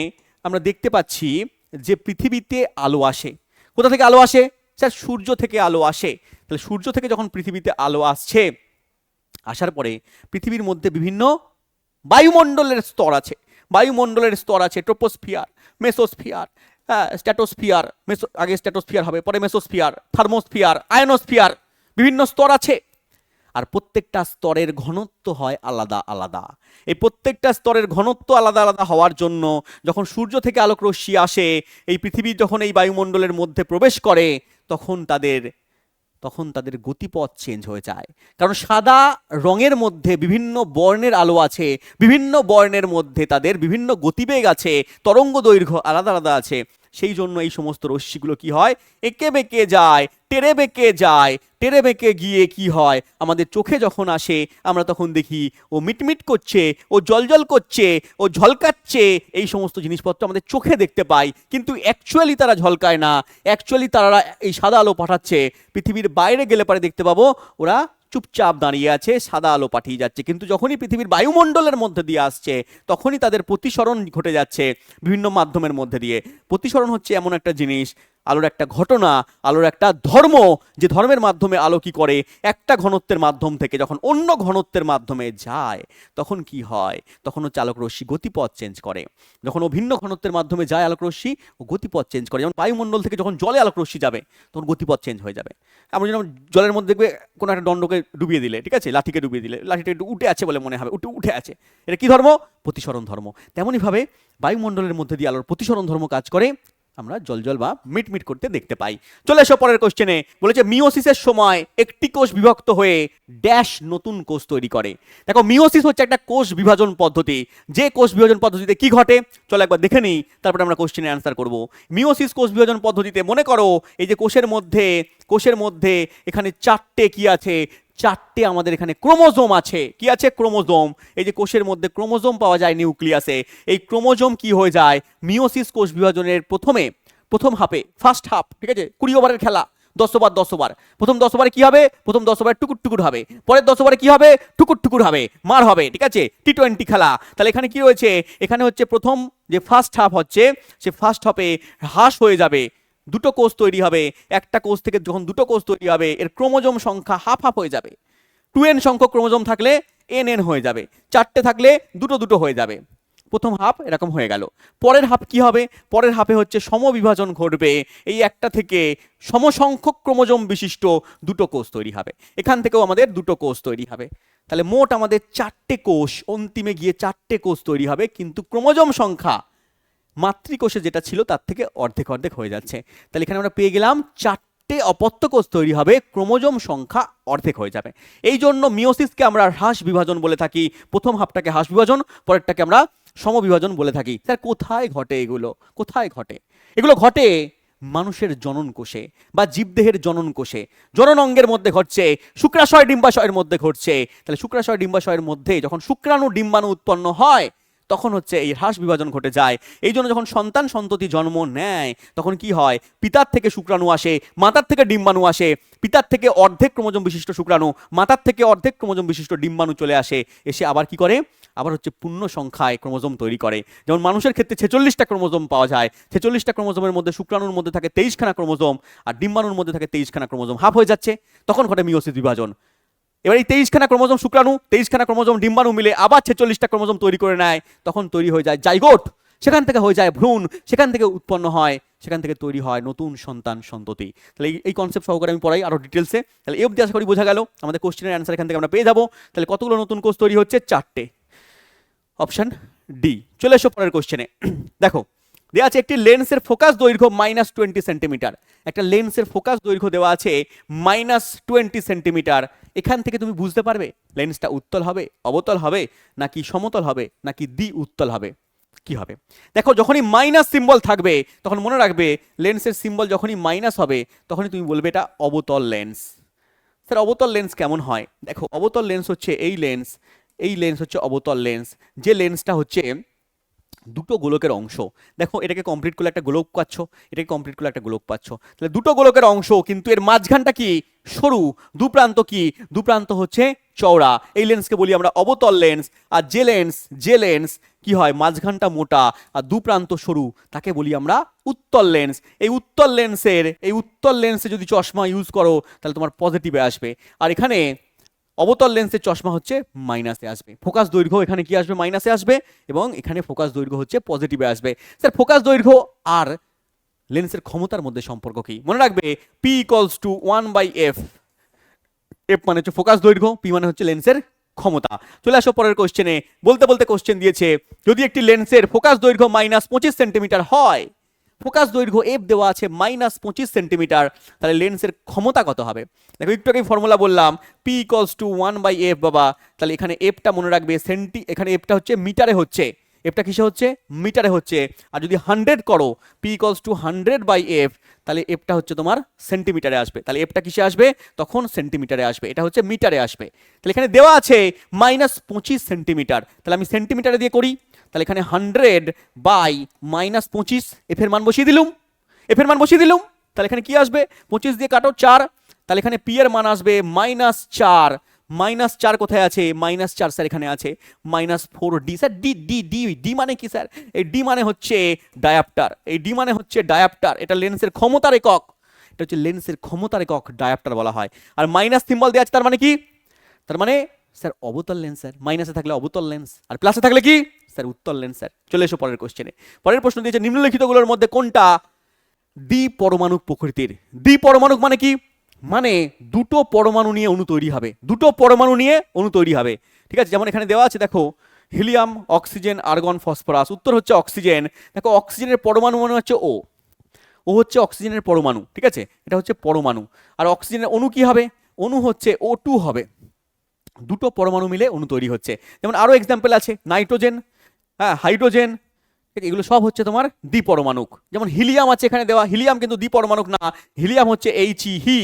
আমরা দেখতে পাচ্ছি যে পৃথিবীতে আলো আসে। কোথা থেকে আলো আসে? স্যার সূর্য থেকে আলো আসে। তাহলে সূর্য থেকে যখন পৃথিবীতে আলো আসছে, আসার পরে পৃথিবীর মধ্যে বিভিন্ন বায়ুমণ্ডলের স্তর আছে। বায়ুমণ্ডলের স্তর আছে ট্রোপোস্ফিয়ার, মেসোস্ফিয়ার, স্ট্র্যাটোস্ফিয়ার, আগে স্ট্র্যাটোস্ফিয়ার হবে, পরে মেসোস্ফিয়ার, থার্মোস্ফিয়ার, আয়নোস্ফিয়ার, বিভিন্ন স্তর আছে। আর প্রত্যেকটা স্তরের ঘনত্ব হয় আলাদা আলাদা। এই প্রত্যেকটা স্তরের ঘনত্ব আলাদা আলাদা হওয়ার জন্য যখন সূর্য থেকে আলোক রশ্মি আসে, এই পৃথিবী যখন এই বায়ুমণ্ডলের মধ্যে প্রবেশ করে, তখন তাদের গতিপথ চেঞ্জ হয়ে যায়। কারণ সাদা রঙের মধ্যে বিভিন্ন বর্ণের আলো আছে, বিভিন্ন বর্ণের মধ্যে তাদের বিভিন্ন গতিবেগ আছে, তরঙ্গ দৈর্ঘ্য আলাদা আলাদা আছে। সেই জন্য এই সমস্ত রশ্মিগুলো কি হয়, এঁকে বেঁকে যায়, টেরে বেঁকে যায়। টেরে বেঁকে গিয়ে কি হয়, আমাদের চোখে যখন আসে আমরা তখন দেখি ও মিটমিট করছে, ও জলজল করছে, ও ঝলকাচ্ছে। এই সমস্ত জিনিসপত্র আমাদের চোখে দেখতে পাই, কিন্তু অ্যাকচুয়ালি তারা ঝলকায় না। অ্যাকচুয়ালি তারা এই সাদা আলো পাঠাচ্ছে। পৃথিবীর বাইরে গেলে পরে দেখতে পাবো ওরা চুপচাপ দাঁড়িয়ে আছে, সাদা আলো পাঠিয়ে যাচ্ছে। কিন্তু যখনই পৃথিবীর বায়ুমণ্ডলের মধ্যে দিয়ে আসছে, তখনই তাদের প্রতিসরণ ঘটে যাচ্ছে বিভিন্ন মাধ্যমের মধ্যে দিয়ে। প্রতিসরণ হচ্ছে এমন একটা জিনিস, আলোর একটা ঘটনা, আলোর একটা ধর্ম, যে ধর্মের মাধ্যমে আলো কি করে, একটা ঘনত্বের মাধ্যম থেকে যখন অন্য ঘনত্বের মাধ্যমে যায়, তখন কি হয়, তখন হচ্ছে আলোক রশ্মি গতিপথ চেঞ্জ করে। যখন ও ভিন্ন ঘনত্বের মাধ্যমে যায় আলোক রশ্মি, ও গতিপথ চেঞ্জ করে। যেমন বায়ুমণ্ডল থেকে যখন জলে আলোক রশ্মি যাবে, তখন গতিপথ চেঞ্জ হয়ে যাবে। আমরা যেমন জলের মধ্যে দেখবে কোনো একটা দণ্ডকে ডুবিয়ে দিলে, ঠিক আছে, লাঠিকে ডুবিয়ে দিলে, লাঠিটা একটু উঠে আছে বলে মনে হবে, উঠে আছে, এটা কি ধর্ম? প্রতিসরণ ধর্ম। তেমনইভাবে বায়ুমণ্ডলের মধ্যে দিয়ে আলোর প্রতিসরণ ধর্ম কাজ করে, আমরা জলজল বা মিটমিট করতে দেখতে পাই। চলে এসো পরের কোশ্চেনে। বলেছে মিওসিসের সময় একটি কোষ বিভক্ত হয়ে ড্যাশ নতুন কোষ তৈরি করে। দেখো মিওসিস হচ্ছে একটা কোষ বিভাজন পদ্ধতি। যে কোষ বিভাজন পদ্ধতিতে কি ঘটে, চলো একবার দেখে নিই, তারপরে আমরা কোশ্চেনের অ্যান্সার করব। মিওসিস কোষ বিভাজন পদ্ধতিতে মনে করো এই যে কোষের মধ্যে এখানে 4টে কি আছে, 4টে আমাদের এখানে ক্রোমোজোম আছে। কি আছে? ক্রোমোজোম। এই যে কোষের মধ্যে ক্রোমোজোম পাওয়া যায় নিউক্লিয়াসে, এই ক্রোমোজোম কি হয়ে যায়, মিওসিস কোষ বিভাজনের প্রথম হাফে, ফার্স্ট হাফ, ঠিক আছে, 20 ওভারের খেলা, 10 ওভার 10 ওভার। প্রথম 10 ওভারে কি হবে, প্রথম 10 ওভারে টুকুর টুকুর হবে, পরের 10 ওভারে কি হবে, টুকুর টুকুর হবে, মার হবে, ঠিক আছে, টি20 খেলা। তাহলে এখানে কি রয়েছে, এখানে হচ্ছে প্রথম যে ফার্স্ট হাফ হচ্ছে, সে ফার্স্ট হাফে হ্রাস হয়ে যাবে, 2টো কোষ তৈরি হবে। একটা কোষ থেকে যখন 2টো কোষ তৈরি হবে, এর ক্রোমোজোম সংখ্যা হাফ হাফ হয়ে যাবে। 2n সংখ্যক ক্রোমোজোম থাকলে nn হয়ে যাবে, 4টে থাকলে 2টো হয়ে যাবে। প্রথম হাফ এরকম হয়ে গেল। পরের হাফ কি হবে, পরের হাফে হচ্ছে সমবিভাজন ঘটবে। এই একটা থেকে সমসংখ্যক ক্রোমোজোম বিশিষ্ট 2টো কোষ তৈরি হবে। এখান থেকেও আমাদের 2টো কোষ তৈরি হবে। তাহলে মোট আমাদের 4টে কোষ, অন্তিমে গিয়ে 4টে কোষ তৈরি হবে, কিন্তু ক্রোমোজোম সংখ্যা মাতৃকোষে যেটা ছিল তার থেকে অর্ধেক অর্ধেক হয়ে যাচ্ছে। তাহলে এখানে আমরা পেয়ে গেলাম 4টে অপত্য কোষ তৈরি হবে, ক্রোমোজোম সংখ্যা অর্ধেক হয়ে যাবে। এই জন্য মিওসিসকে আমরা হ্রাস বিভাজন বলে থাকি। প্রথম হাফটাকে হ্রাস বিভাজন, পরেরটাকে আমরা সমবিভাজন বলে থাকি। স্যার কোথায় ঘটে এগুলো, কোথায় ঘটে? এগুলো ঘটে মানুষের জনন কোষে বা জীবদেহের জনন কোষে, জনন অঙ্গের মধ্যে ঘটছে, শুক্রাশয় ডিম্বাশয়ের মধ্যে ঘটছে। তাহলে শুক্রাশয় ডিম্বাশয়ের মধ্যে যখন শুক্রাণু ডিম্বাণু উৎপন্ন হয়, তখন হচ্ছে এই হ্রাস বিভাজন ঘটে যায়। এই জন্য যখন সন্তান সন্ততি জন্ম নেয়, তখন কি হয়, পিতার থেকে শুক্রাণু আসে, মাতার থেকে ডিম্বাণু আসে, পিতার থেকে অর্ধেক ক্রোমোজোম বিশিষ্ট শুক্রাণু, মাতার থেকে অর্ধেক ক্রোমোজোম বিশিষ্ট ডিম্বাণু চলে আসে, এসে আবার কি করে, আবার হচ্ছে পূর্ণ সংখ্যায় ক্রোমোজোম তৈরি করে। যেমন মানুষের ক্ষেত্রে 46টা ক্রোমোজোম পাওয়া যায়। 46টা ক্রোমোজোমের মধ্যে শুক্রাণুর মধ্যে থাকে 23খানা ক্রোমোজোম, আর ডিম্বাণুর মধ্যে থাকে 23খানা ক্রোমোজোম। হাফ হয়ে যাচ্ছে, তখন ঘটে মিওসিস বিভাজন। এবার এই 23খানা ক্রোমোজোম শুক্রাণু, 23খানা ক্রোমোজোম ডিম্বাণু মিলে আবার 46টা ক্রোমোজোম তৈরি করে নেয়, তখন তৈরি হয়ে যায় জাইগোট, সেখান থেকে হয়ে যায় ভ্রূণ, সেখান থেকে উৎপন্ন হয়, সেখান থেকে তৈরি হয় নতুন সন্তান সন্ততি। তাহলে এই কনসেপ্ট সহকারে আমি পড়াই আরো ডিটেলসে। তাহলে এই অবধি আশা করি বোঝা গেল। আমাদের কোশ্চেনের অ্যান্সার এখান থেকে আমরা পেয়ে যাবো। তাহলে কতগুলো নতুন কোষ তৈরি হচ্ছে? 4টে। Option D. চলে এসো পরের কোশ্চেনে। দেখো দেওয়া আছে একটি লেন্সের ফোকাস দৈর্ঘ্য -20 সেন্টিমিটার, একটা লেন্সের ফোকাস দৈর্ঘ্য দেওয়া আছে -20 সেন্টিমিটার। এখান থেকে তুমি বুঝতে পারবে লেন্সটা উত্তল হবে, অবতল হবে, নাকি সমতল হবে, নাকি দ্বি উত্তল হবে, কি হবে? দেখো যখনই মাইনাস সিম্বল থাকবে তখন মনে রাখবে লেন্সের সিম্বল যখনই মাইনাস হবে তখনই তুমি বলবে এটা অবতল লেন্স। স্যার অবতল লেন্স কেমন হয়? দেখো অবতল লেন্স হচ্ছে এই লেন্স হচ্ছে অবতল লেন্স, যে লেন্সটা হচ্ছে দুটো গোলকের অংশ। দেখো এটাকে কমপ্লিট করলে একটা গোলক পাচ্ছ, এটাকে কমপ্লিট করলে একটা গোলক পাচ্ছ, তাহলে দুটো গোলকের অংশ, কিন্তু এর মাঝখানটা কি সরু, দুপ্রান্ত কি দুপ্রান্ত হচ্ছে চওড়া। এই লেন্সকে বলি আমরা অবতল লেন্স। আর যে লেন্স কি হয় মাঝখানটা মোটা আর দুপ্রান্ত সরু তাকে বলি আমরা উত্তল লেন্স। এই উত্তল লেন্সে যদি চশমা ইউজ করো তাহলে তোমার পজিটিভে আসবে, আর এখানে অবতল লেন্সের চশমা হচ্ছে মাইনাসে আসবে। ফোকাস দৈর্ঘ্য এখানে কি আসবে মাইনাসে আসবে, এবং এখানে ফোকাস দৈর্ঘ্য হচ্ছে পজিটিভে আসবে। স্যার ফোকাস দৈর্ঘ্য আর লেন্সের ক্ষমতার মধ্যে সম্পর্ক কি? মনে রাখবে P = 1/f। এফ মানে হচ্ছে ফোকাস দৈর্ঘ্য, পি মানে হচ্ছে লেন্সের ক্ষমতা। চলে আসো পরের কোশ্চেনে। বলতে বলতে কোশ্চেন দিয়েছে যদি একটি লেন্সের ফোকাস দৈর্ঘ্য -25 সেন্টিমিটার হয়, ফোকাস দৈর্ঘ্য এফ দেওয়া আছে -25 সেন্টিমিটার, তাহলে লেন্সের ক্ষমতা কত হবে? দেখো একটু আগেই ফর্মুলা বললাম P = 1/f বাবা, তাহলে এখানে এফটা মনে রাখবে এখানে এফটা হচ্ছে মিটারে হচ্ছে, এফটা কিসে হচ্ছে মিটারে হচ্ছে, আর যদি 100 করো P = 100/f তাহলে এফটা হচ্ছে তোমার সেন্টিমিটারে আসবে, তাহলে এফটা কিসে আসবে তখন সেন্টিমিটারে আসবে, এটা হচ্ছে মিটারে আসবে। তাহলে এখানে দেওয়া আছে -25 সেন্টিমিটার, তাহলে আমি সেন্টিমিটারে দিয়ে করি, তাহলে এখানে 100/-25 এফ এর মান বসিয়ে দিলুম, তাহলে এখানে কি আসবে 25 দিয়ে কাটো 4, তাহলে এখানে পি এর মান আসবে -4, -4 কোথায় আছে -4 স্যার এখানে আছে -4d। Sir D D D D মানে কি স্যার? এই ডি মানে হচ্ছে ডায়াপ্টার, এটা লেন্সের ক্ষমতার একক, এটা হচ্ছে লেন্সের ক্ষমতার একক ডায়াপ্টার বলা হয়। আর মাইনাস সিম্বল দেওয়া আছে তার মানে কি? তার মানে স্যার অবতল লেন্স, স্যার মাইনাসে থাকলে অবতল লেন্স আর প্লাসে থাকলে কি স্যার উত্তল লেন্স। স্যার চলে এসো পরের কোশ্চেনে। পরের প্রশ্ন দিয়েছে নিম্নলিখিতগুলোর মধ্যে কোনটা দ্বিপরমাণুক প্রকৃতির? দ্বিপরমাণুক মানে কি? মানে দুটো পরমাণু নিয়ে অণু তৈরি হবে, ঠিক আছে? যেমন এখানে দেওয়া আছে দেখো হিলিয়াম, অক্সিজেন, আর্গন, ফসফরাস। উত্তর হচ্ছে অক্সিজেন। দেখো অক্সিজেনের পরমাণু মনে হচ্ছে ও হচ্ছে অক্সিজেনের পরমাণু, ঠিক আছে? এটা হচ্ছে পরমাণু। আর অক্সিজেনের অণু কি হবে? অণু হচ্ছে O2 হবে। দুটো পরমাণু মিলে অণু তৈরি হচ্ছে। যেমন আরো এক্সাম্পল আছে নাইট্রোজেন, হ্যাঁ হাইড্রোজেন, এগুলো সব হচ্ছে তোমার দ্বিপরমাণুক। যেমন হিলিয়াম আছে এখানে দেওয়া, হিলিয়াম কিন্তু দ্বিপরমাণুক না, হিলিয়াম হচ্ছে He,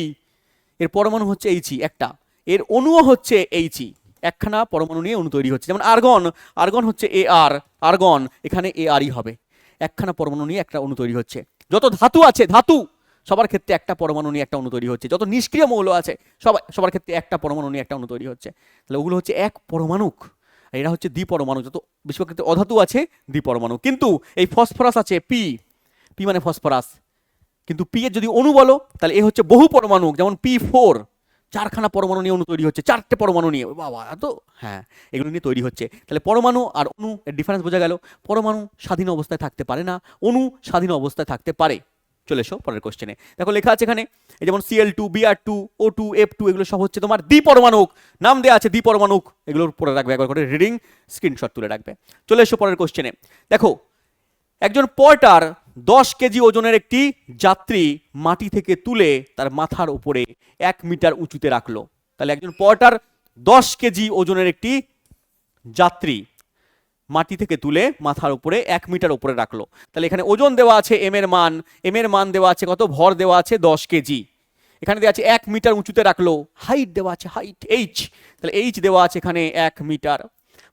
এর পরমাণু হচ্ছে He একটা, এর অণুও হচ্ছে He, একখানা পরমাণু নিয়ে অণু তৈরি হচ্ছে। যেমন আর্গন হচ্ছে আর্গন, এখানে Arই হবে, একখানা পরমাণু নিয়ে একটা অণু তৈরি হচ্ছে। যত ধাতু আছে সবার ক্ষেত্রে একটা পরমাণু নিয়ে একটা অণু তৈরি হচ্ছে। যত নিষ্ক্রিয় মৌল আছে সবার ক্ষেত্রে একটা পরমাণু নিয়ে একটা অণু তৈরি হচ্ছে। তাহলে ওগুলো হচ্ছে এক পরমাণুক, আর এরা হচ্ছে দ্বিপরমাণু। যত বেশিরভাগ ক্ষেত্রে অধাতু আছে দ্বিপরমাণু। কিন্তু এই ফসফরাস আছে পি মানে ফসফরাস, কিন্তু পি এর যদি অণু বলো তাহলে এ হচ্ছে বহু পরমাণুক। যেমন P4, চারখানা পরমাণু নিয়ে অণু তৈরি হচ্ছে, চারটে পরমাণু নিয়ে, বাবা এত, হ্যাঁ এগুলো নিয়ে তৈরি হচ্ছে। তাহলে পরমাণু আর অণু এর ডিফারেন্স বোঝা গেল। পরমাণু স্বাধীন অবস্থায় থাকতে পারে না, অণু স্বাধীন অবস্থায় থাকতে পারে। চলে এসো পরের কোশ্চেনে। দেখো লেখা আছে এখানে এই যেমন Cl2, Br2, O2, F2 এগুলো সব হচ্ছে তোমার দ্বিপরমাণুক, নাম দেওয়া আছে দ্বিপরমাণুক। এগুলোর পরে রাখবে একবার করে রিডিং স্ক্রিনশট তুলে রাখবে। চলে এসো পরের কোশ্চেনে। দেখো একজন পর্টার 10 কেজি ওজনের একটি যাত্রী মাটি থেকে তুলে তার মাথার উপরে 1 মিটার উঁচুতে রাখলো। তাহলে একজন পর্টার 10 কেজি ওজনের একটি যাত্রী মাটি থেকে তুলে মাথার উপরে 1 মিটার উপরে রাখলো। তাহলে এখানে ওজন দেওয়া আছে এম এর মান দেওয়া আছে কত, ভর দেওয়া আছে 10 কেজি, এখানে দেওয়া আছে 1 মিটার উঁচুতে রাখলো, হাইট দেওয়া আছে হাইট H, তাহলে H দেওয়া আছে এখানে 1 মিটার।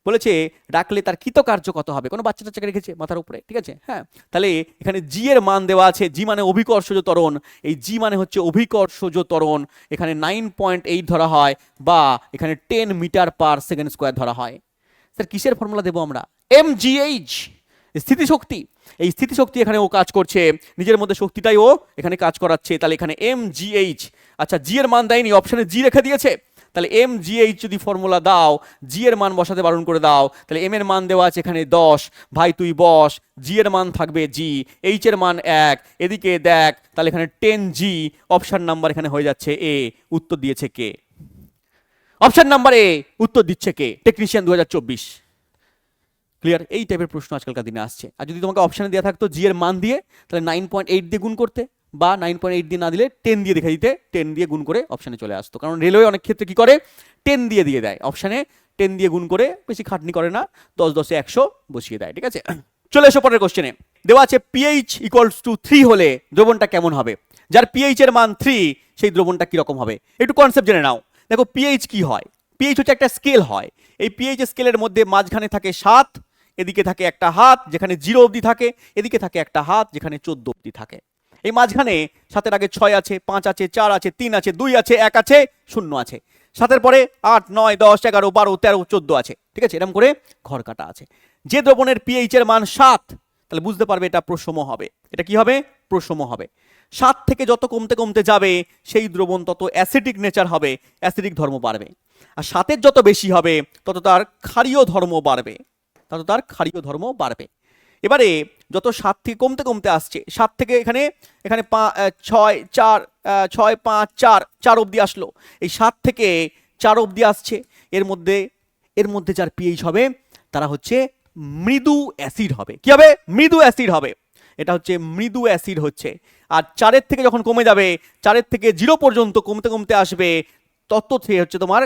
বলেছে রাখলে তার কৃতকার্য কত হবে, কোনো বাচ্চা টাচ্চাকে রেখেছে মাথার উপরে, ঠিক আছে? হ্যাঁ, তাহলে এখানে জি এর মান দেওয়া আছে, জি মানে অভিকর্ষজ ত্বরণ, এই জি মানে হচ্ছে অভিকর্ষজ ত্বরণ, এখানে 9.8 ধরা হয়, বা এখানে 10 মিটার পার সেকেন্ড স্কোয়ার ধরা হয়। স্যার কিসের ফর্মুলা দেবো আমরা? mgh, স্থিতিশক্তি। এই স্থিতিশক্তি এখানে ও কাজ করছে, নিজের মধ্যে শক্তিটাই ও এখানে কাজ করাচ্ছে, তাহলে এখানে mgh। আচ্ছা জি এর মান দেয়নি, অপশনে জি রেখে দিয়েছে, তাহলে mgh যদি ফর্মুলা দাও, জি এর মান বসাতে বারণ করে দাও, তাহলে এম এর মান দেওয়া আছে এখানে 10, ভাই তুই বস, জি এর মান থাকবে জি, এইচ এর মান 1, এদিকে দেখ, তাহলে এখানে 10g, অপশন নাম্বার এখানে হয়ে যাচ্ছে এ। উত্তর দিয়েছে কে? অপশন নাম্বার এ উত্তর দিচ্ছে কে? টেকনিশিয়ান 2024। ক্লিয়ার? এই টাইপের প্রশ্ন আজকালকার দিনে আসছে। আর যদি তোমাকে অপশানে দেওয়া থাকতো জি এর মান দিয়ে, তাহলে 9.8 দিয়ে গুণ করতে, বা 9.8 দিয়ে না দিলে 10 দিয়ে দেখে দিতে, 10 দিয়ে গুণ করে অপশানে চলে আসতো। কারণ রেলওয়ে অনেক ক্ষেত্রে কি করে, 10 দিয়ে দেয় অপশানে, 10 দিয়ে গুণ করে, বেশি খাটনি করে না, 10 10 100 বসিয়ে দেয়। ঠিক আছে, চলে এসো পরের কোশ্চেনে। দেওয়া আছে পিএইচ ইকুয়ালস টু 3 হলে দ্রবণটা কেমন হবে? যার পিএইচ এর মান 3 সেই দ্রবণটা কিরকম হবে? একটু কনসেপ্ট জেনে নাও। দেখো পিএইচ কি হয়, পিএইচ হচ্ছে একটা স্কেল হয়। এই পিএইচ স্কেলের মধ্যে মাঝখানে থাকে 7, এদিকে থাকে একটা হাত যেখানে 0 অবধি থাকে, এদিকে থাকে একটা হাত যেখানে 14 অবধি থাকে। এই মাঝখানে 7-এর আগে 6 আছে, 5 আছে, 4 আছে, 3 আছে, 2 আছে, 1 আছে, 0 আছে। 7-এর পরে 8, 9, 10, 11, 12, 13, 14 আছে। ঠিক আছে, এরকম করে ঘর কাটা আছে। যে দ্রবণের পিএইচ এর মান 7, তাহলে বুঝতে পারবে এটা প্রশম হবে। এটা কি হবে? প্রশম হবে। 7 থেকে যত কমতে কমতে যাবে সেই দ্রবণ তত অ্যাসিডিক নেচার হবে, অ্যাসিডিক ধর্ম বাড়বে। আর 7-এর যত বেশি হবে তত তার ক্ষারীয় ধর্ম বাড়বে, তত তার ক্ষারীয় ধর্ম বাড়বে। এবারে যত 7 থেকে কমতে কমতে আসছে, 7 থেকে এখানে 6, 4, 6, 5, 4 অবধি আসলো। এই 7 থেকে 4 অবধি আসছে। এর মধ্যে যার পিএইচ হবে তারা হচ্ছে মৃদু অ্যাসিড হবে। কি হবে? মৃদু অ্যাসিড হবে। এটা হচ্ছে মৃদু অ্যাসিড হচ্ছে। আর 4-এর থেকে যখন কমে যাবে, 4-এর থেকে 0 পর্যন্ত কমতে কমতে আসবে, তত থেকে হচ্ছে তোমার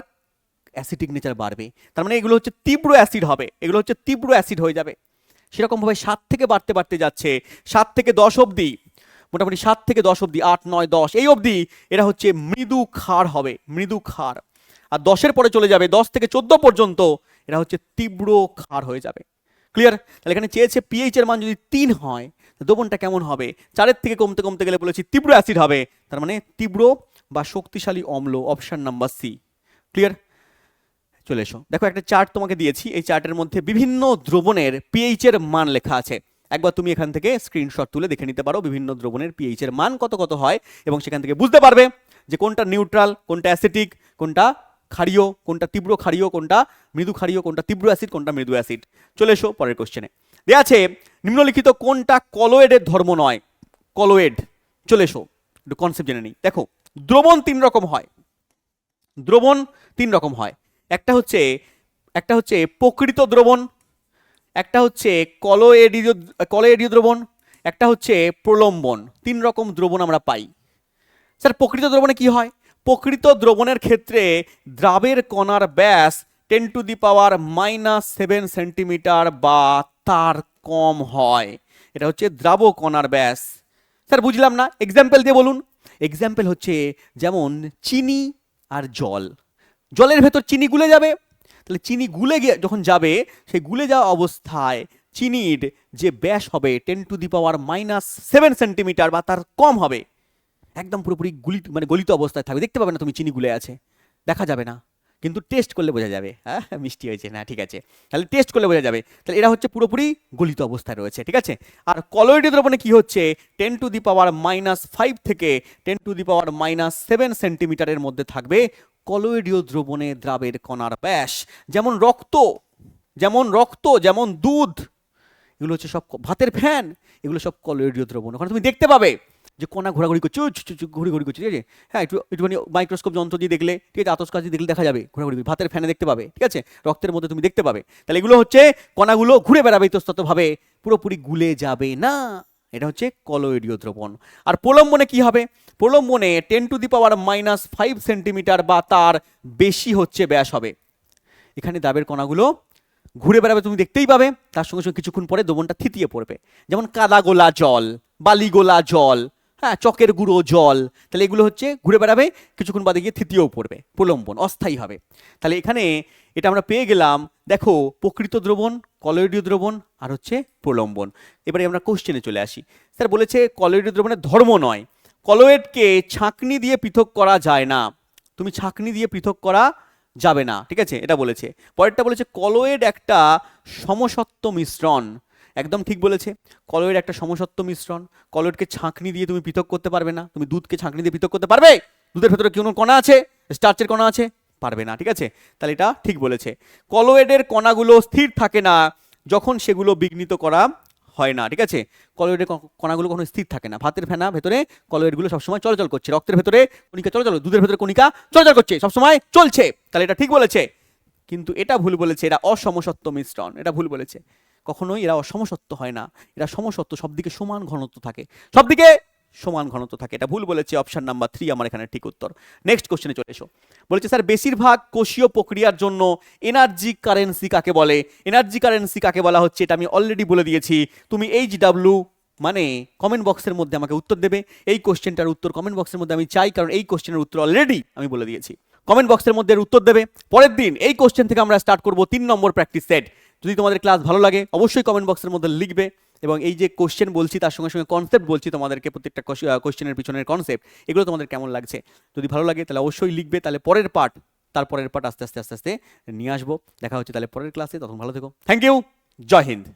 অ্যাসিডিক নেচার বাড়বে। তার মানে এগুলো হচ্ছে তীব্র অ্যাসিড হবে, এগুলো হচ্ছে তীব্র অ্যাসিড হয়ে যাবে। সেরকমভাবে 7 থেকে বাড়তে বাড়তে যাচ্ছে, 7 থেকে 10 অবধি, মোটামুটি 7 থেকে 10 অবধি, 8, 9, 10 এই অবধি এরা হচ্ছে মৃদু ক্ষার হবে, মৃদু ক্ষার। আর 10-এর পরে চলে যাবে, 10 থেকে 14 পর্যন্ত এরা হচ্ছে তীব্র ক্ষার হয়ে যাবে। ক্লিয়ার? তাহলে এখানে চেয়েছে পিএইচ এর মান যদি 3 হয় দ্রবণটা কেমন হবে? 4-এর থেকে কমতে কমতে গেলে বলেছি তীব্র অ্যাসিড হবে, তার মানে তীব্র বা শক্তিশালী অম্ল, অপশন নাম্বার সি। ক্লিয়ার? চলে এসো, দেখো একটা চার্ট তোমাকে দিয়েছি। এই চার্টের মধ্যে বিভিন্ন দ্রবণের পিএইচ এর মান লেখা আছে। একবার তুমি এখান থেকে স্ক্রিনশট তুলে দেখে নিতে পারো বিভিন্ন দ্রবণের পিএইচ এর মান কত কত হয়, এবং সেখান থেকে বুঝতে পারবে যে কোনটা নিউট্রাল, কোনটা অ্যাসিটিক, কোনটা ক্ষারীয়, কোনটা তীব্র ক্ষারীয়, কোনটা মৃদু ক্ষারীয়, কোনটা তীব্র অ্যাসিড, কোনটা মৃদু অ্যাসিড। চলে এসো পরের কোশ্চেনে। দেয়া আছে নিম্নলিখিত কোনটা কলোয়েডের ধর্ম নয়? কলোয়েড। চলে এসো একটু কনসেপ্ট জেনে নিই। দেখো দ্রবণ 3 রকম হয়, দ্রবণ 3 রকম হয়। একটা হচ্ছে প্রকৃত দ্রবণ, একটা হচ্ছে কলোয়েডীয় দ্রবণ, একটা হচ্ছে প্রলম্বন। 3 রকম দ্রবণ আমরা পাই। স্যার প্রকৃত দ্রবণে কি হয়? প্রকৃত দ্রবণের ক্ষেত্রে দ্রাবের কণার ব্যাস 10⁻⁻7 সেন্টিমিটার বা তার কম হয়। এটা হচ্ছে দ্রাব কণার ব্যাস। স্যার বুঝলাম না, এক্সাম্পল দিয়ে বলুন। এক্সাম্পল হচ্ছে যেমন চিনি আর জল। জলের ভেতর চিনি গুলে যাবে, তাহলে চিনি গুলে গিয়ে যখন যাবে, সেই গুলে যাওয়া অবস্থায় চিনির যে ব্যাস হবে 10⁻⁻7 সেন্টিমিটার বা তার কম হবে। একদম পুরোপুরি গলিত অবস্থায় থাকবে, দেখতে পাবে না তুমি চিনি গুলে আছে, দেখা যাবে না, কিন্তু টেস্ট করলে বোঝা যাবে। হ্যাঁ মিষ্টি হয়েছে না, ঠিক আছে, তাহলে টেস্ট করলে বোঝা যাবে। তাহলে এরা হচ্ছে পুরোপুরি গলিত অবস্থায় রয়েছে। ঠিক আছে। আর কলোয়েডীয় দ্রবণে কি হচ্ছে? 10⁻⁻5 থেকে 10⁻⁻7 সেন্টিমিটারের মধ্যে থাকবে কলোয়েডীয় দ্রবণে দ্রাবের কণার ব্যাস। যেমন রক্ত, যেমন দুধ, এগুলো হচ্ছে সব ভাতের ফ্যান, এগুলো সব কলোয়েডীয় দ্রবণ। ওখানে তুমি দেখতে পাবে যে কণা ঘোরাঘুরি করছে, ঘুরি করছে। ঠিক আছে, হ্যাঁ একটুখানি মাইক্রোস্কোপ যন্ত্র দিয়ে দেখলে, ঠিক আছে, আতস কাজ দিয়ে দেখলে দেখা যাবে ঘোরাঘুরি, ভাতের ফ্যানে দেখতে পাবে। ঠিক আছে, রক্তের মধ্যে তুমি দেখতে পাবে। তাহলে এগুলো হচ্ছে কণাগুলো ঘুরে বেড়াবে ইতস্ততভাবে, পুরোপুরি গুলে যাবে না। এটা হচ্ছে কলোয়েডীয় দ্রবণ। আর প্রলম্বনে কি হবে? প্রলম্বনে 10⁻⁻5 সেন্টিমিটার বা তার বেশি হচ্ছে ব্যাস হবে। এখানে দ্রাবের কণাগুলো ঘুরে বেড়াবে, তুমি দেখতেই পাবে। তার সঙ্গে সঙ্গে কিছুক্ষণ পরে দ্রবণটা থিতিয়ে পড়বে। যেমন কাদা গোলা জল, বালি গোলা জল, হ্যাঁ চকের গুঁড়ো জল। তাহলে এগুলো হচ্ছে ঘুরে বেড়াবে, কিছুক্ষণ বাদে গিয়ে থিতিয়েও পড়বে, প্রলম্বন, অস্থায়ী হবে। তাহলে এখানে এটা আমরা পেয়ে গেলাম। দেখো প্রকৃত দ্রবণ, কলোয়েডীয় দ্রবণ আর হচ্ছে প্রলম্বন। এবারে আমরা কোশ্চেনে চলে আসি। স্যার বলেছে কলোয়েডীয় দ্রবণের ধর্ম নয়। কলোয়েডকে ছাঁকনি দিয়ে পৃথক করা যায় না। তুমি ছাঁকনি দিয়ে পৃথক করা যাবে না। ঠিক আছে, এটা বলেছে। পরেরটা বলেছে কলোয়েড একটা সমসত্ব মিশ্রণ। একদম ঠিক বলেছে, কলোয়েড একটা সমসত্ব মিশ্রণ। কলোয়েডকে ছাঁকনি দিয়ে তুমি পৃথক করতে পারবে না। তুমি দুধকে ছাঁকনি দিয়ে পৃথক করতে পারবে? দুধের ভেতরে কোনো কণা আছে, স্টার্চের কণা আছে, পারবে না। ঠিক আছে, তাহলে এটা ঠিক বলেছে। কলোয়েডের কণাগুলো স্থির থাকে না যখন সেগুলো বিঘ্নিত করা হয় না। ঠিক আছে, কলোয়েডের কণাগুলো কখনো স্থির থাকে না। ভাতের ফেনা ভেতরে কলোয়েডগুলো সবসময় চলাচল করছে, রক্তের ভেতরে কণিকা চলাচল, দুধের ভেতরে কণিকা চলাচল করছে, সবসময় চলছে। তাহলে এটা ঠিক বলেছে। কিন্তু এটা ভুল বলেছে, এরা অসমসত্ব মিশ্রণ, এটা ভুল বলেছে। কখনোই এরা অসমসত্ব হয় না, এরা সমসত্ব, সবদিকে সমান ঘনত্ব থাকে, সবদিকে সমান ঘনত্ব থাকে, এটা ভুল বলেছে। অপশন নাম্বার 3 আমার এখানে ঠিক উত্তর। নেক্সট কোশ্চেনে চলে এসো। বলেছে স্যার বেশিরভাগ কোষীয় প্রক্রিয়ার জন্য এনার্জি কারেন্সি কাকে বলে? এনার্জি কারেন্সি কাকে বলা হচ্ছে এটা আমি অলরেডি বলে দিয়েছি। তুমি HW মানে কমেন্ট বক্সের মধ্যে আমাকে উত্তর দেবে। এই কোশ্চেনটার উত্তর কমেন্ট বক্সের মধ্যে আমি চাই, কারণ এই কোশ্চেনের উত্তর অলরেডি আমি বলে দিয়েছি। কমেন্ট বক্সের মধ্যে এর উত্তর দেবে। পরের দিন এই কোশ্চেন থেকে আমরা স্টার্ট করব 3 নম্বর প্র্যাকটিস সেট। যদি তোমাদের ক্লাস ভালো লাগে অবশ্যই কমেন্ট বক্সের মধ্যে লিখবে, এবং এই যে কোশ্চেন বলছি তার সঙ্গে সঙ্গে কনসেপ্ট বলছি তোমাদেরকে, প্রত্যেকটা কোশ্চেনের পিছনের কনসেপ্ট, এগুলো তোমাদের কেমন লাগছে যদি ভালো লাগে তাহলে অবশ্যই লিখবে। তাহলে পরের পার্ট, তারপরের পার্ট আস্তে আস্তে নিয়ে আসবো। দেখা হচ্ছে তাহলে পরের ক্লাসে, তখন ভালো থেকো। থ্যাংক ইউ, জয় হিন্দ।